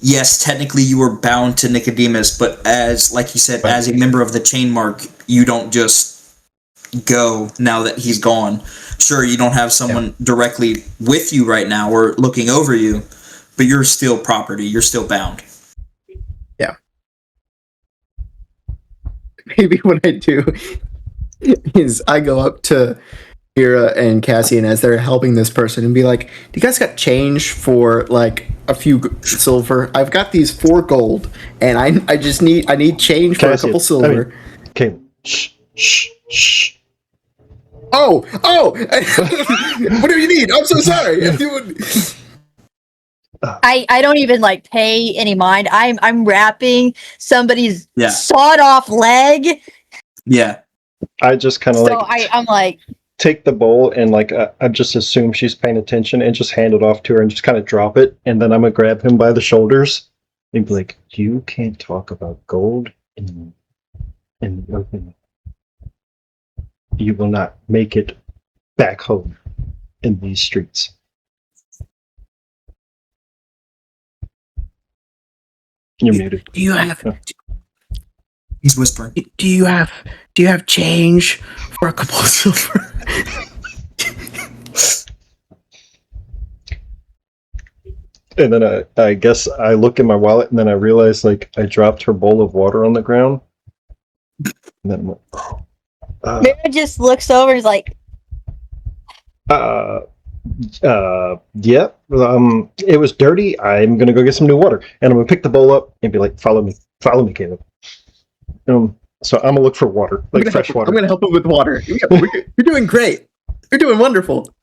Speaker 3: Yes, technically you were bound to Nicodemus, but as like you said, as a member of the chain mark, you don't just go now that he's gone. Sure, you don't have someone directly with you right now or looking over you, but you're still property. You're still bound.
Speaker 2: Yeah. Maybe what I do is I go up to Mira and Cassian as they're helping this person and be like, do you guys got change for like a few silver? I've got these 4 gold and I need change for
Speaker 1: Cassian,
Speaker 2: a couple silver.
Speaker 1: Okay. Shh.
Speaker 2: Oh! What do you need? I'm so sorry.
Speaker 4: I don't even like pay any mind. I'm wrapping somebody's
Speaker 3: Yeah.
Speaker 4: sawed off leg.
Speaker 3: Yeah.
Speaker 1: I just kind of
Speaker 4: So
Speaker 1: like
Speaker 4: I'm like,
Speaker 1: take the bowl and like I just assume she's paying attention and just hand it off to her and just kind of drop it, and then I'm gonna grab him by the shoulders and be like, "You can't talk about gold in the open. You will not make it back home in these streets." You're muted.
Speaker 2: Do you have
Speaker 3: He's whispering.
Speaker 2: do you have change for a couple of silver?
Speaker 1: And then I guess I look in my wallet and then I realize like I dropped her bowl of water on the ground. And then I'm like,
Speaker 4: Mara just looks over and is like,
Speaker 1: yeah. It was dirty. I'm gonna go get some new water, and I'm gonna pick the bowl up and be like, follow me, Caleb. So I'm gonna look for water, like fresh water.
Speaker 2: I'm gonna help him with water. You're doing great. You're doing wonderful.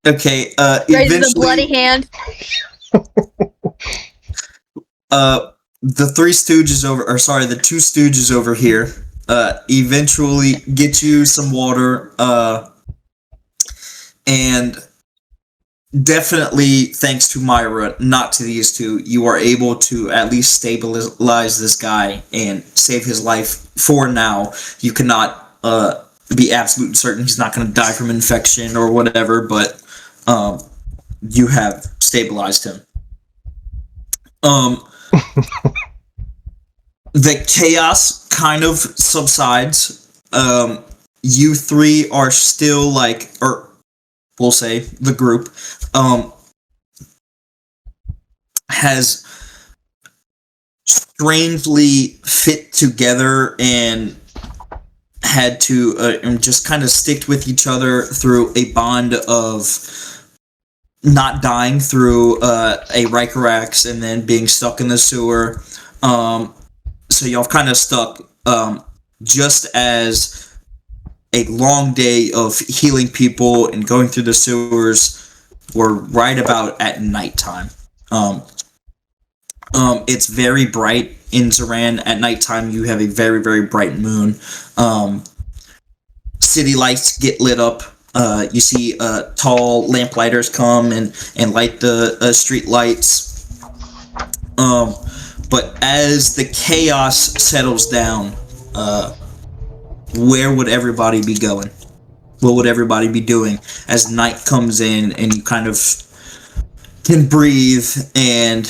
Speaker 3: Okay.
Speaker 4: raises a bloody hand.
Speaker 3: The Three Stooges the Two Stooges over here, eventually get you some water, and definitely thanks to Myra, not to these two, you are able to at least stabilize this guy and save his life for now. You cannot be absolutely certain he's not going to die from infection or whatever, but you have stabilized him. The chaos kind of subsides. You three are still like, or we'll say the group, has strangely fit together and had to just kind of stick with each other through a bond of not dying through a Rykorax and then being stuck in the sewer. So y'all kind of stuck just as a long day of healing people and going through the sewers were right about at nighttime. It's very bright in Zoran. At nighttime, you have a very, very bright moon. City lights get lit up. You see tall lamplighters come and light the street lights. But as the chaos settles down, where would everybody be going? What would everybody be doing as night comes in and you kind of can breathe, and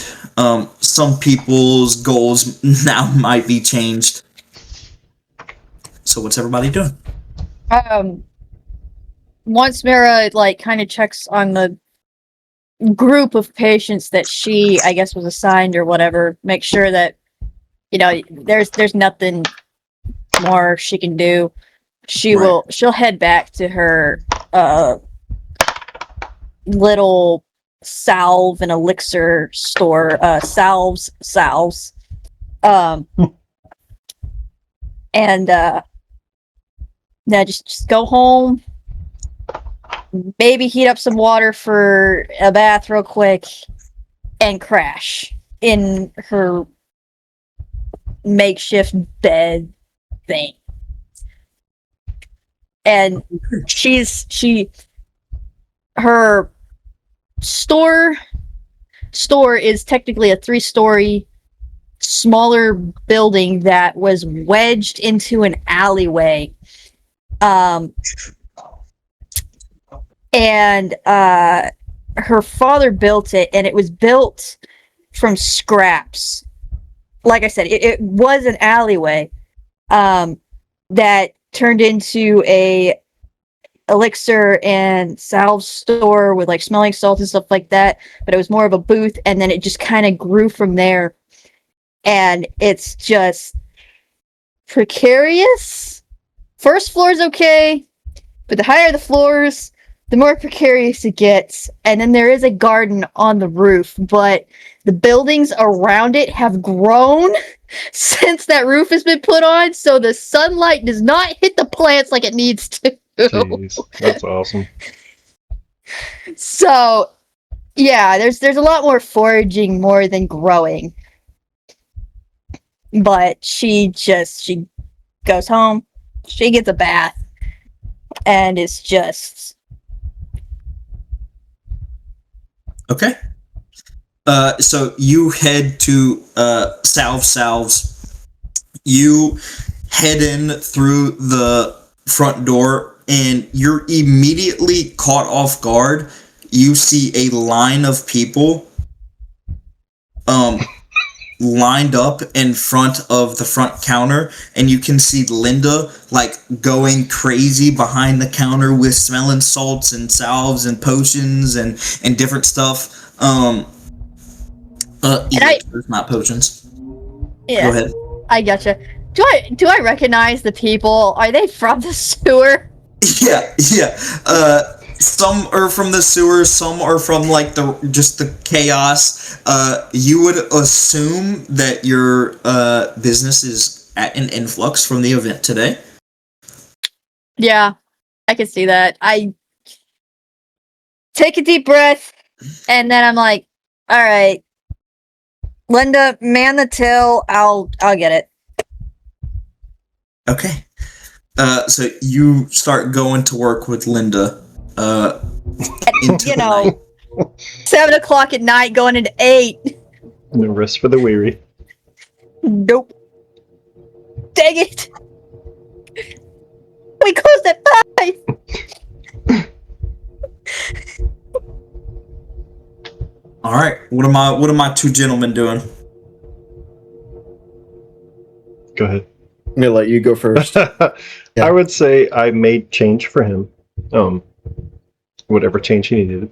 Speaker 3: some people's goals now might be changed? So what's everybody doing?
Speaker 4: Once Mara like kind of checks on the group of patients that she, I guess, was assigned or whatever, make sure that there's nothing more she can do. She'll head back to her little salve and elixir store, salves, and just go home. Maybe heat up some water for a bath real quick and crash in her makeshift bed thing. And her store is technically a 3-story smaller building that was wedged into an alleyway. And her father built it, and it was built from scraps. Like I said, it was an alleyway that turned into a elixir and salve store with like smelling salts and stuff like that, but it was more of a booth, and then it just kind of grew from there. And it's just precarious. First floor is okay, but the higher the floors, the more precarious it gets. And then there is a garden on the roof, but the buildings around it have grown since that roof has been put on, so the sunlight does not hit the plants like it needs to.
Speaker 1: Jeez, that's awesome.
Speaker 4: So, yeah, there's a lot more foraging more than growing. But she goes home, she gets a bath, and is just
Speaker 3: Okay. So you head to Salves. You head in through the front door, and you're immediately caught off guard. You see a line of people lined up in front of the front counter, and you can see Linda like going crazy behind the counter with smelling salts and salves and potions and different stuff. Elixirs, not potions.
Speaker 4: yeah.
Speaker 3: Go ahead.
Speaker 4: I gotcha. Do I recognize the people? Are they from the sewer?
Speaker 3: Yeah. Some are from the sewers, some are from like the chaos. You would assume that your business is at an influx from the event today.
Speaker 4: Yeah, I can see that. I take a deep breath, and then I'm like, all right, Linda, man the till. I'll get it.
Speaker 3: Okay. So you start going to work with Linda. Into
Speaker 4: You know, 7:00 at night, going into 8.
Speaker 1: No rest for the weary.
Speaker 4: Nope. Dang it! We closed at 5.
Speaker 3: All right. What am my two gentlemen doing?
Speaker 1: Go ahead.
Speaker 2: I'm gonna let you go first.
Speaker 1: I would say I made change for him. Whatever change he needed.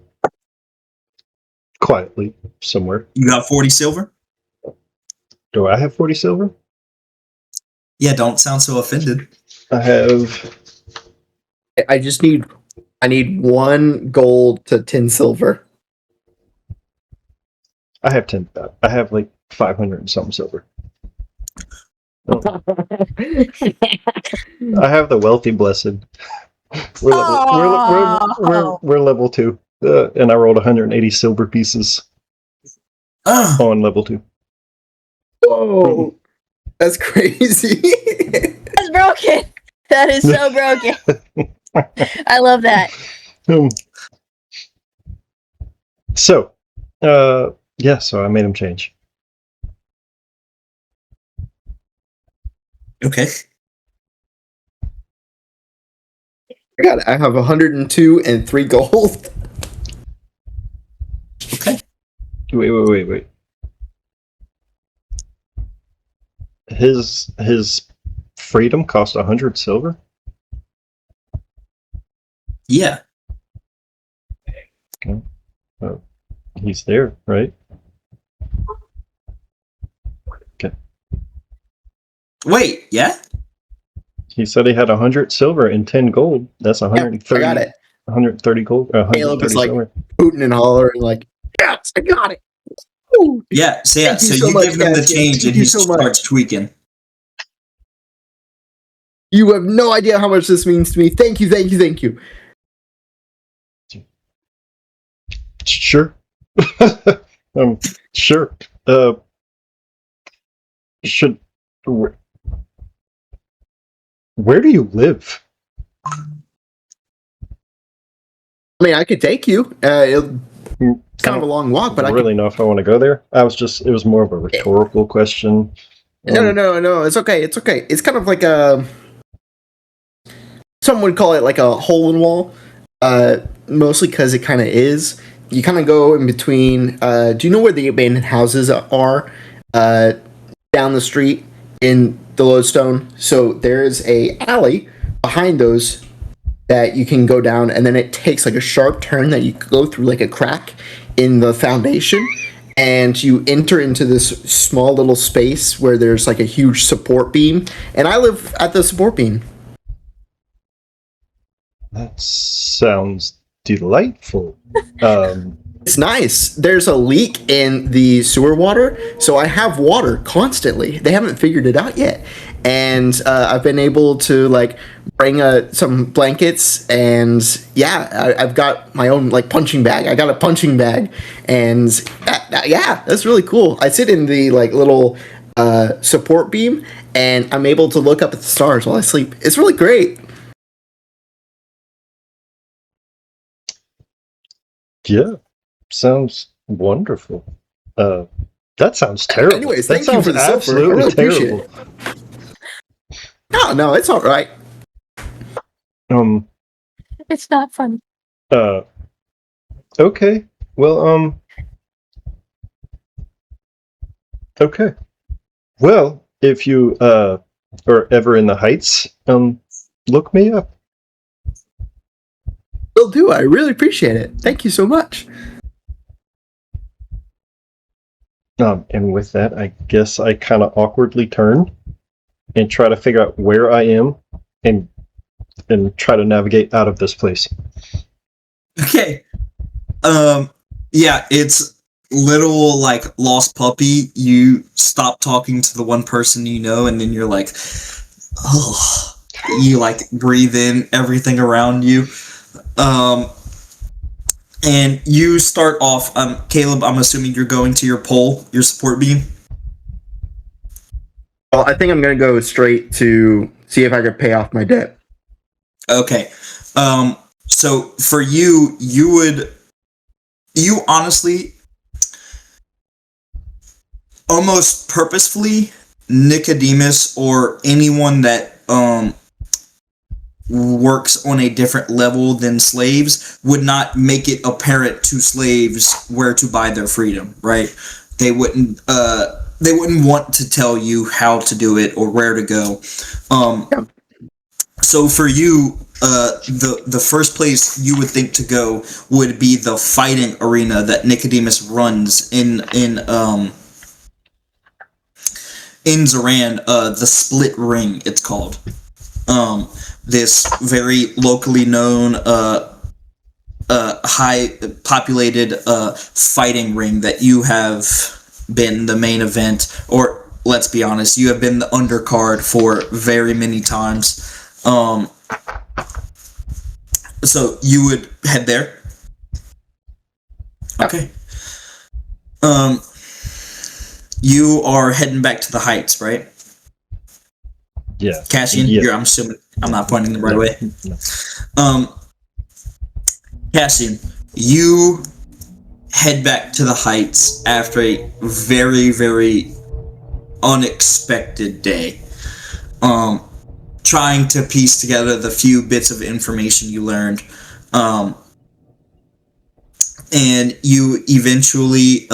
Speaker 1: Quietly, somewhere.
Speaker 3: You got 40 silver?
Speaker 1: Do I have 40 silver?
Speaker 3: Yeah, don't sound so offended.
Speaker 1: I have...
Speaker 2: I need 1 gold to 10 silver.
Speaker 1: I have 10. I have like 500 and something silver. Oh. I have the wealthy blessed. We're level 2. And I rolled 180 silver pieces on level 2.
Speaker 2: Whoa, that's crazy.
Speaker 4: That's broken. That is so broken. I love that.
Speaker 1: So I made him change.
Speaker 3: Okay.
Speaker 2: I got it. I have 102 and 3 gold.
Speaker 3: Okay.
Speaker 1: Wait. His freedom cost 100 silver?
Speaker 3: Yeah.
Speaker 1: Okay. Oh, he's there, right? Okay.
Speaker 3: Wait, yeah?
Speaker 1: He said he had 100 silver and 10 gold. That's 130.
Speaker 2: I got it.
Speaker 1: 130 gold.
Speaker 2: Caleb
Speaker 1: 130
Speaker 2: is like
Speaker 1: silver.
Speaker 2: hooting and hollering like, yes, I got it. Woo.
Speaker 3: Yeah, so
Speaker 2: Thank you
Speaker 3: so
Speaker 2: so
Speaker 3: you
Speaker 2: much,
Speaker 3: give him the
Speaker 2: guys.
Speaker 3: change
Speaker 2: Thank
Speaker 3: and
Speaker 2: you
Speaker 3: he
Speaker 2: so
Speaker 3: starts
Speaker 2: much.
Speaker 3: tweaking.
Speaker 2: You have no idea how much this means to me. Thank you.
Speaker 1: Sure. Sure. Where do you live?
Speaker 2: I mean, I could take you. It's kind of a long walk, but
Speaker 1: I
Speaker 2: I
Speaker 1: don't really know if I want to go there. It was more of a rhetorical question.
Speaker 2: No. It's okay. It's kind of like some would call it like a hole in wall. Mostly because it kind of is. You kind of go in between. Do you know where the abandoned houses are? Down the street in the Lodestone. So there's a alley behind those that you can go down, and then it takes like a sharp turn that you go through like a crack in the foundation, and you enter into this small little space where there's like a huge support beam, and I live at the support beam.
Speaker 1: That sounds delightful.
Speaker 2: It's nice. There's a leak in the sewer water, so I have water constantly. They haven't figured it out yet, and I've been able to like bring some blankets, and yeah, I've got my own like punching bag. I got a punching bag, and yeah, that's really cool. I sit in the like little support beam, and I'm able to look up at the stars while I sleep. It's really great.
Speaker 1: Yeah, sounds wonderful. That sounds terrible.
Speaker 2: Anyways,
Speaker 1: that
Speaker 2: thank you
Speaker 1: sounds
Speaker 2: for the silver. I
Speaker 1: absolutely
Speaker 2: really appreciate
Speaker 1: terrible.
Speaker 2: it. No, it's all right.
Speaker 4: It's not funny.
Speaker 1: Okay. Well, okay. Well, if you are ever in the Heights, look me up.
Speaker 2: Will do. I really appreciate it. Thank you so much.
Speaker 1: And with that, I guess I kind of awkwardly turn and try to figure out where I am and try to navigate out of this place.
Speaker 3: Okay. Yeah, it's little like lost puppy. You stop talking to the one person you know, and then you're like, oh, you like breathe in everything around you. And you start off, Caleb, I'm assuming you're going to your pole, your support beam.
Speaker 2: Well, I think I'm gonna go straight to see if I can pay off my debt.
Speaker 3: Okay. So for you, you honestly, almost purposefully, Nicodemus or anyone that works on a different level than slaves would not make it apparent to slaves where to buy their freedom, right? They wouldn't want to tell you how to do it or where to go. So for you, the first place you would think to go would be the fighting arena that Nicodemus runs in Zoran, the Split Ring, it's called. This very locally known, high populated fighting ring that you have been the main event, or let's be honest, you have been the undercard for very many times. So you would head there. Okay. You are heading back to the Heights, right?
Speaker 1: Yeah.
Speaker 3: Cassian,
Speaker 1: Yeah.
Speaker 3: I'm assuming I'm not pointing the right way.
Speaker 1: No.
Speaker 3: Cassian, you head back to the Heights after a very, very unexpected day. Trying to piece together the few bits of information you learned. And you eventually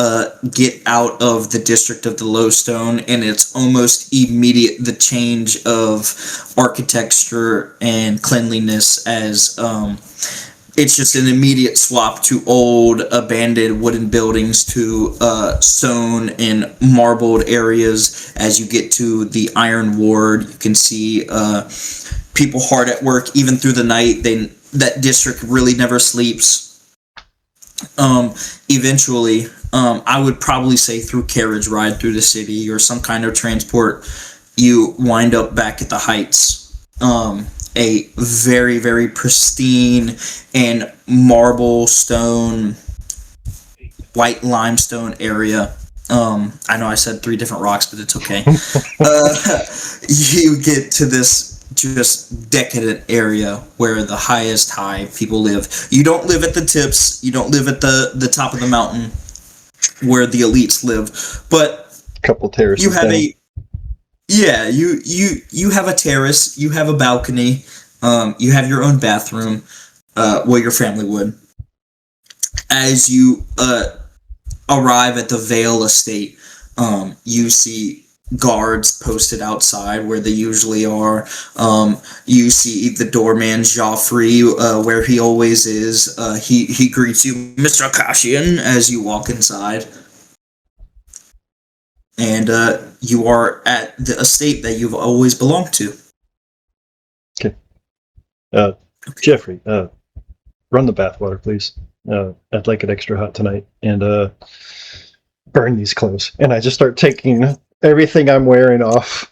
Speaker 3: get out of the district of the Lowstone, and it's almost immediate the change of architecture and cleanliness as it's just an immediate swap to old abandoned wooden buildings to stone and marbled areas. As you get to the Iron Ward, you can see people hard at work even through the night. That district really never sleeps. Eventually, I would probably say through carriage ride through the city or some kind of transport, you wind up back at the Heights. A very, very pristine and marble stone, white limestone area. I know I said 3 different rocks, but it's okay. You get to this just decadent area where the highest high people live. You don't live at the tips. You don't live at the top of the mountain where the elites live. But
Speaker 1: couple terraces.
Speaker 3: You have you have a terrace. You have a balcony. You have your own bathroom. Well, your family would. As you arrive at the Vale Estate, you see guards posted outside where they usually are. You see the doorman Joffrey where he always is. He greets you, Mr. Cassian, as you walk inside. And you are at the estate that you've always belonged to.
Speaker 1: Okay. Jeffrey, run the bathwater, please. I'd like it extra hot tonight, and burn these clothes. And I just start taking everything I'm wearing off.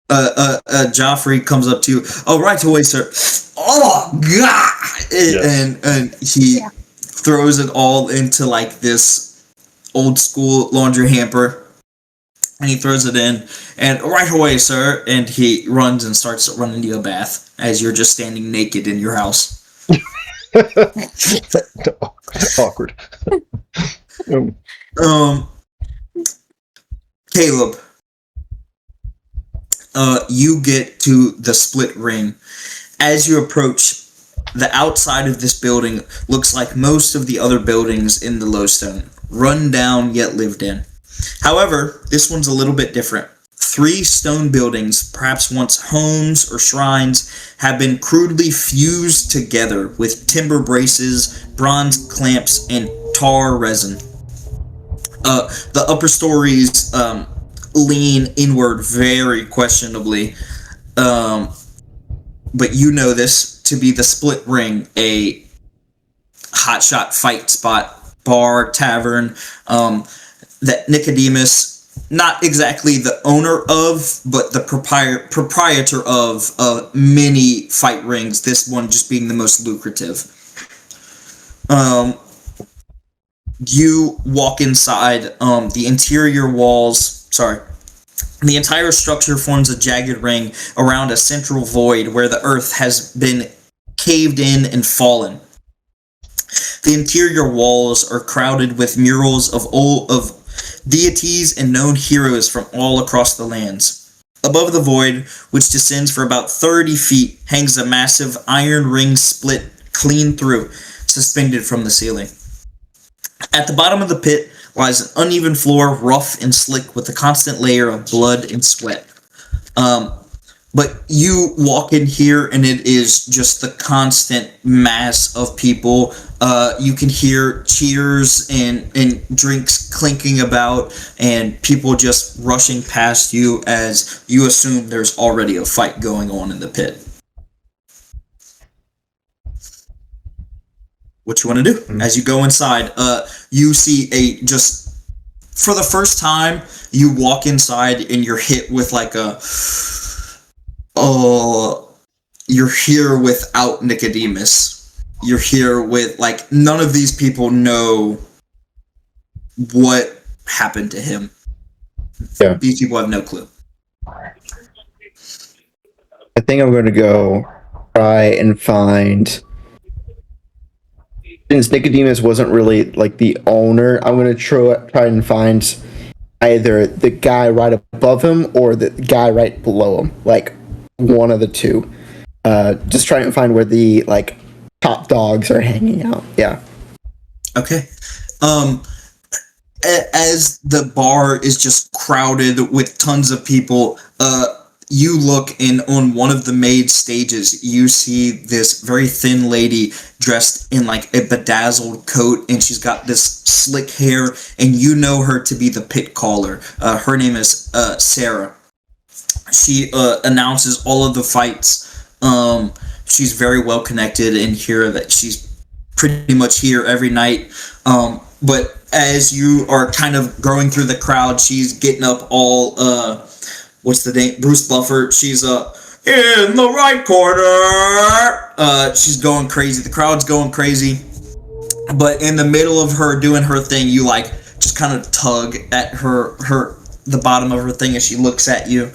Speaker 3: Joffrey comes up to you. Oh, right away, sir. Oh God!
Speaker 1: Yes.
Speaker 3: And he throws it all into like this old school laundry hamper, and he throws it in. And right away, sir. And he runs and starts running you a bath as you're just standing naked in your house.
Speaker 1: Awkward.
Speaker 3: Caleb, you get to the split ring. As you approach, the outside of this building looks like most of the other buildings in the Lowstone, run down yet lived in. However, this one's a little bit different. 3 stone buildings, perhaps once homes or shrines, have been crudely fused together with timber braces, bronze clamps, and tar resin. The upper stories lean inward very questionably, but you know this to be the Split Ring, a hotshot fight spot, bar, tavern, that Nicodemus, not exactly the owner of, but the proprietor of many fight rings, this one just being the most lucrative. You walk inside, the entire structure forms a jagged ring around a central void where the earth has been caved in and fallen. The interior walls are crowded with murals of deities and known heroes from all across the lands. Above the void, which descends for about 30 feet, hangs a massive iron ring split clean through, suspended from the ceiling. At the bottom of the pit lies an uneven floor, rough and slick, with a constant layer of blood and sweat. But you walk in here, and it is just the constant mass of people. You can hear cheers and drinks clinking about, and people just rushing past you as you assume there's already a fight going on in the pit. What you want to do? Mm-hmm. As you go inside, you see for the first time, you walk inside and you're hit with like you're here without Nicodemus. You're here with, like, none of these people know what happened to him. Yeah. These people have no clue.
Speaker 2: I think I'm going to go try and find... Since Nicodemus wasn't really, like, the owner, I'm going to try and find either the guy right above him or the guy right below him. Like, one of the two. Just try and find where the, like, top dogs are hanging out. Yeah.
Speaker 3: Okay. As the bar is just crowded with tons of people, you look, and on one of the maid stages, you see this very thin lady dressed in like a bedazzled coat, and she's got this slick hair, and you know her to be the pit caller. Her name is Sarah. She announces all of the fights. She's very well connected in here, that she's pretty much here every night. But as you are kind of going through the crowd, she's getting up all... what's the name? Bruce Buffer. She's in the right corner. She's going crazy. The crowd's going crazy. But in the middle of her doing her thing, you like just kind of tug at the bottom of her thing as she looks at you.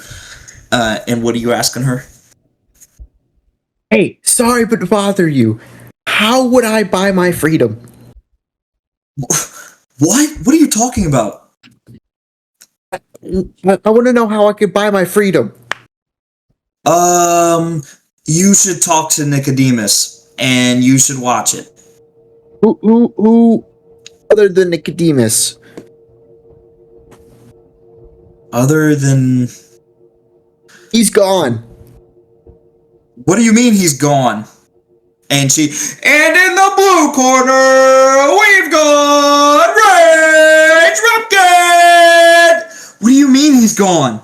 Speaker 3: And what are you asking her?
Speaker 2: Hey, sorry but to bother you. How would I buy my freedom?
Speaker 3: What? What are you talking about?
Speaker 2: I want to know how I could buy my freedom.
Speaker 3: You should talk to Nicodemus, and you should watch it.
Speaker 2: Who other than Nicodemus?
Speaker 3: Other than...
Speaker 2: He's gone.
Speaker 3: What do you mean he's gone? And in the blue corner, we've got Rage Ripken! What do you mean he's gone?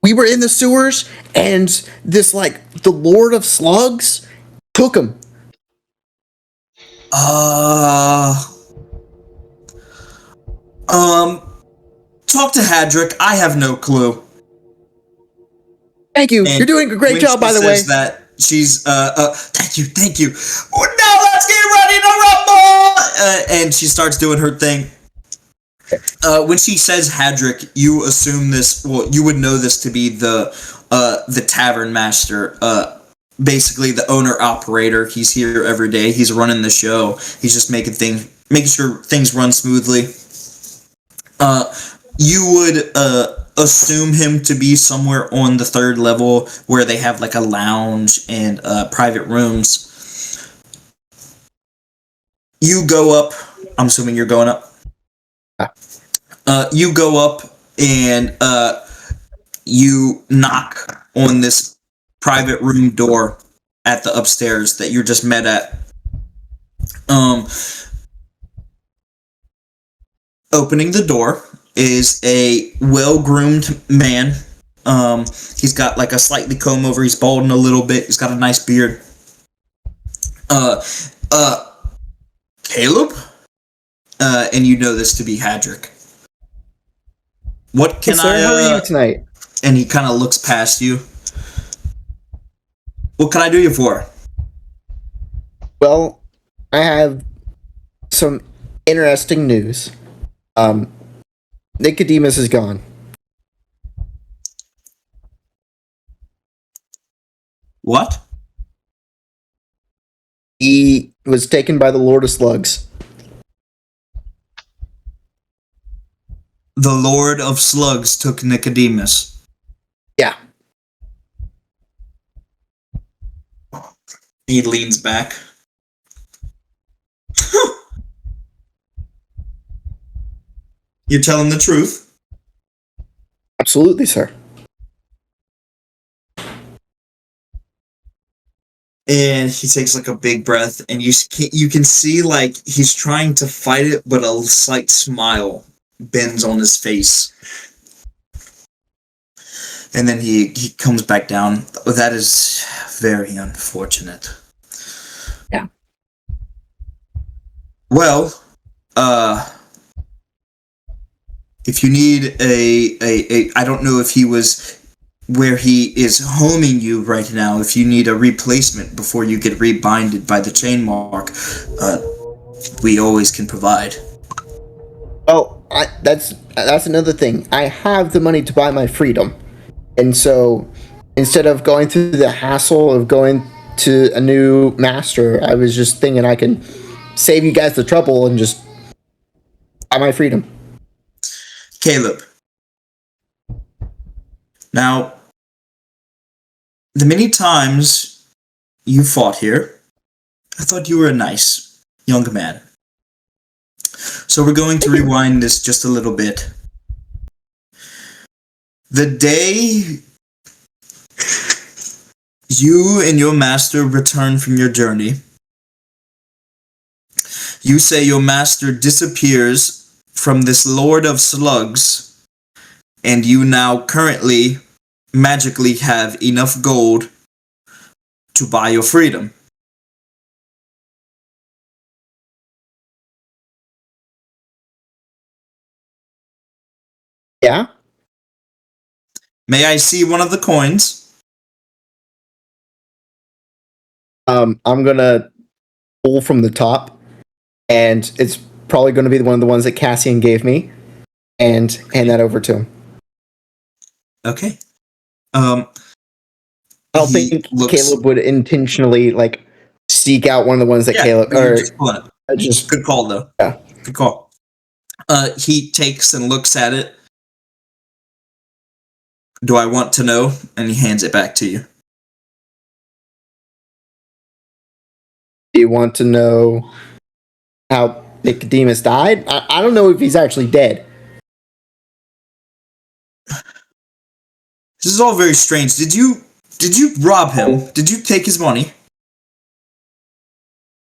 Speaker 2: we were in the sewers, and this the Lord of Slugs took him.
Speaker 3: Talk to Hadrick. I have no clue.
Speaker 2: Thank you.
Speaker 3: And
Speaker 2: You're doing a great job, by the way.
Speaker 3: That she's thank you. Oh, now let's get ready to rumble. And she starts doing her thing. When she says Hadrick, you assume this. Well, you would know this to be the tavern master. Basically the owner operator. He's here every day. He's running the show. He's just making sure things run smoothly. You would assume him to be somewhere on the 3rd level where they have like a lounge and private rooms. You go up. I'm assuming you're going up. You go up and you knock on this private room door at the upstairs that you're just met at. Opening the door is a well-groomed man. He's got like a slightly comb over. He's balding a little bit. He's got a nice beard. Caleb? And you know this to be Hadrick. What can
Speaker 2: Hey, sir, how are you tonight?
Speaker 3: And he kind of looks past you. What can I do you for?
Speaker 2: Well, I have some interesting news. Nicodemus is gone.
Speaker 3: What?
Speaker 2: He was taken by the Lord of Slugs.
Speaker 3: The Lord of Slugs took Nicodemus.
Speaker 2: Yeah.
Speaker 3: He leans back. You're telling the truth?
Speaker 2: Absolutely, sir.
Speaker 3: And he takes like a big breath, and you can see like he's trying to fight it, but a slight smile bends on his face. And then he comes back down. That is very unfortunate.
Speaker 2: Yeah.
Speaker 3: Well, if you need a I don't know if he was where he is homing you right now. If you need a replacement before you get rebinded by the chain mark, we always can provide.
Speaker 2: Oh, that's another thing. I have the money to buy my freedom, and so instead of going through the hassle of going to a new master, I was just thinking I can save you guys the trouble and just buy my freedom.
Speaker 3: Caleb. Now, the many times you fought here, I thought you were a nice young man. So we're going to rewind this just a little bit. The day you and your master return from your journey, you say your master disappears from this Lord of Slugs, and you now currently magically have enough gold to buy your freedom.
Speaker 2: Yeah?
Speaker 3: May I see one of the coins?
Speaker 2: I'm gonna pull from the top, and it's probably gonna be one of the ones that Cassian gave me, and hand that over to him.
Speaker 3: Okay.
Speaker 2: I don't think Caleb would intentionally seek out one of the ones that Caleb
Speaker 3: but you're just pulling it.
Speaker 2: just
Speaker 3: Good call though.
Speaker 2: Yeah.
Speaker 3: Good call. He takes and looks at it. Do I want to know? And he hands it back to you.
Speaker 2: Do you want to know how Nicodemus died? I don't know if he's actually dead.
Speaker 3: This is all very strange. Did you rob him? Did you take his money?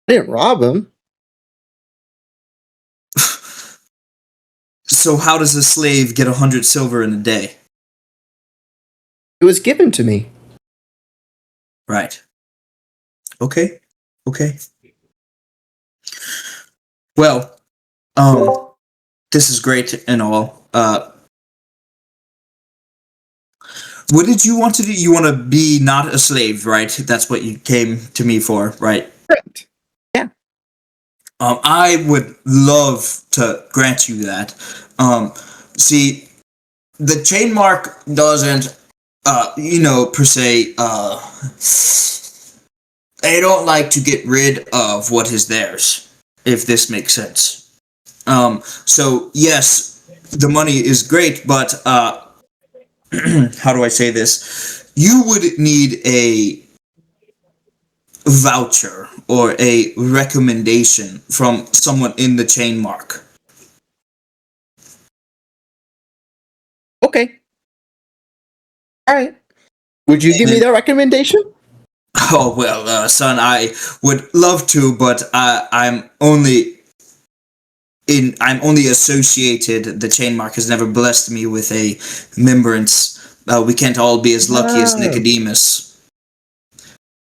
Speaker 2: I didn't rob him.
Speaker 3: So how does a slave get 100 silver in a day?
Speaker 2: It was given to me.
Speaker 3: Right. Okay. Well, this is great and all. What did you want to do? You want to be not a slave, right? That's what you came to me for, right?
Speaker 2: Correct. Yeah.
Speaker 3: I would love to grant you that. See, the chain mark doesn't, per se, they don't like to get rid of what is theirs, if this makes sense. So yes, the money is great, but how do I say this? You would need a voucher or a recommendation from someone in the chain mark.
Speaker 2: Okay. All right. Would you give me that recommendation?
Speaker 3: Oh well, son, I would love to, but I'm only associated. The chain mark has never blessed me with a remembrance. We can't all be as lucky as Nicodemus.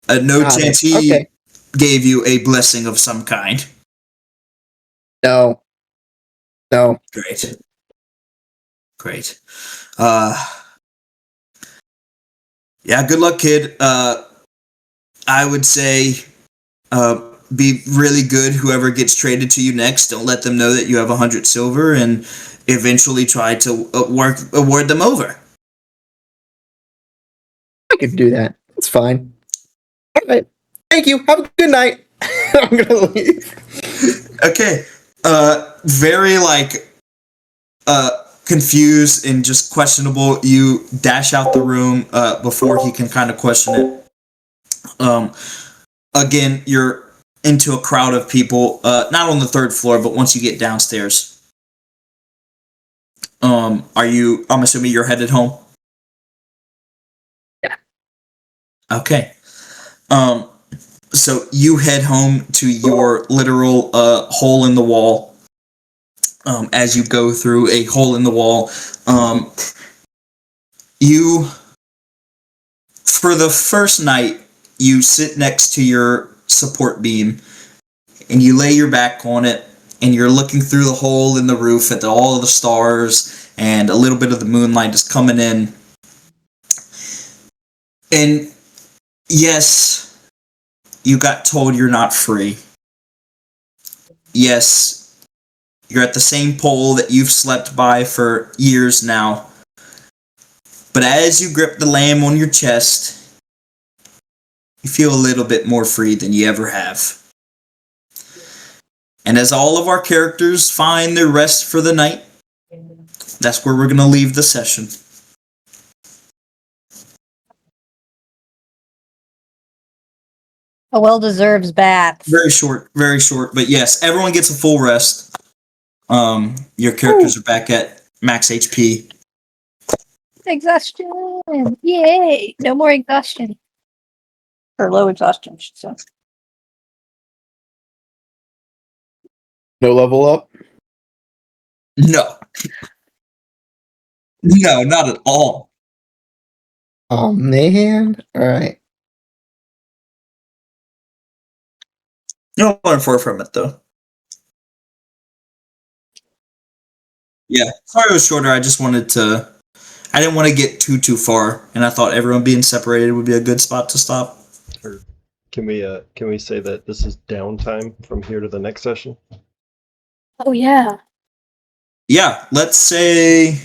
Speaker 3: No
Speaker 2: Got
Speaker 3: chance
Speaker 2: it.
Speaker 3: he
Speaker 2: Okay.
Speaker 3: gave you a blessing of some kind.
Speaker 2: No.
Speaker 3: Great. Yeah, good luck, kid. I would say be really good whoever gets traded to you next. Don't let them know that you have 100 silver, and eventually try to award them over.
Speaker 2: I could do that. It's fine. All right. Thank you. Have a good night. I'm gonna leave.
Speaker 3: Okay. Very confused and just questionable. You dash out the room before he can kind of question it. Again, you're into a crowd of people, not on the third floor, but once you get downstairs. I'm assuming you're headed home?
Speaker 2: Yeah.
Speaker 3: Okay. So you head home to your literal hole in the wall. As you go through a hole in the wall, you, for the first night, you sit next to your support beam, and you lay your back on it, and you're looking through the hole in the roof at all of the stars, and a little bit of the moonlight is coming in. And yes, you got told you're not free. Yes, you're at the same pole that you've slept by for years now. But as you grip the lamb on your chest, you feel a little bit more free than you ever have. And as all of our characters find their rest for the night, that's where we're going to leave the session.
Speaker 4: A well-deserved bath.
Speaker 3: Very short, but yes, everyone gets a full rest. Your characters are back at max HP.
Speaker 4: Exhaustion! Yay! No more exhaustion. Or low exhaustion, I should say.
Speaker 2: No level up.
Speaker 3: No. No, not at all.
Speaker 2: Oh man. All right.
Speaker 3: You'll learn 4 from it, though. Yeah, sorry it was shorter. I just wanted to... I didn't want to get too far, and I thought everyone being separated would be a good spot to stop.
Speaker 1: Or can we say that this is downtime from here to the next session?
Speaker 4: Oh, yeah.
Speaker 3: Yeah, let's say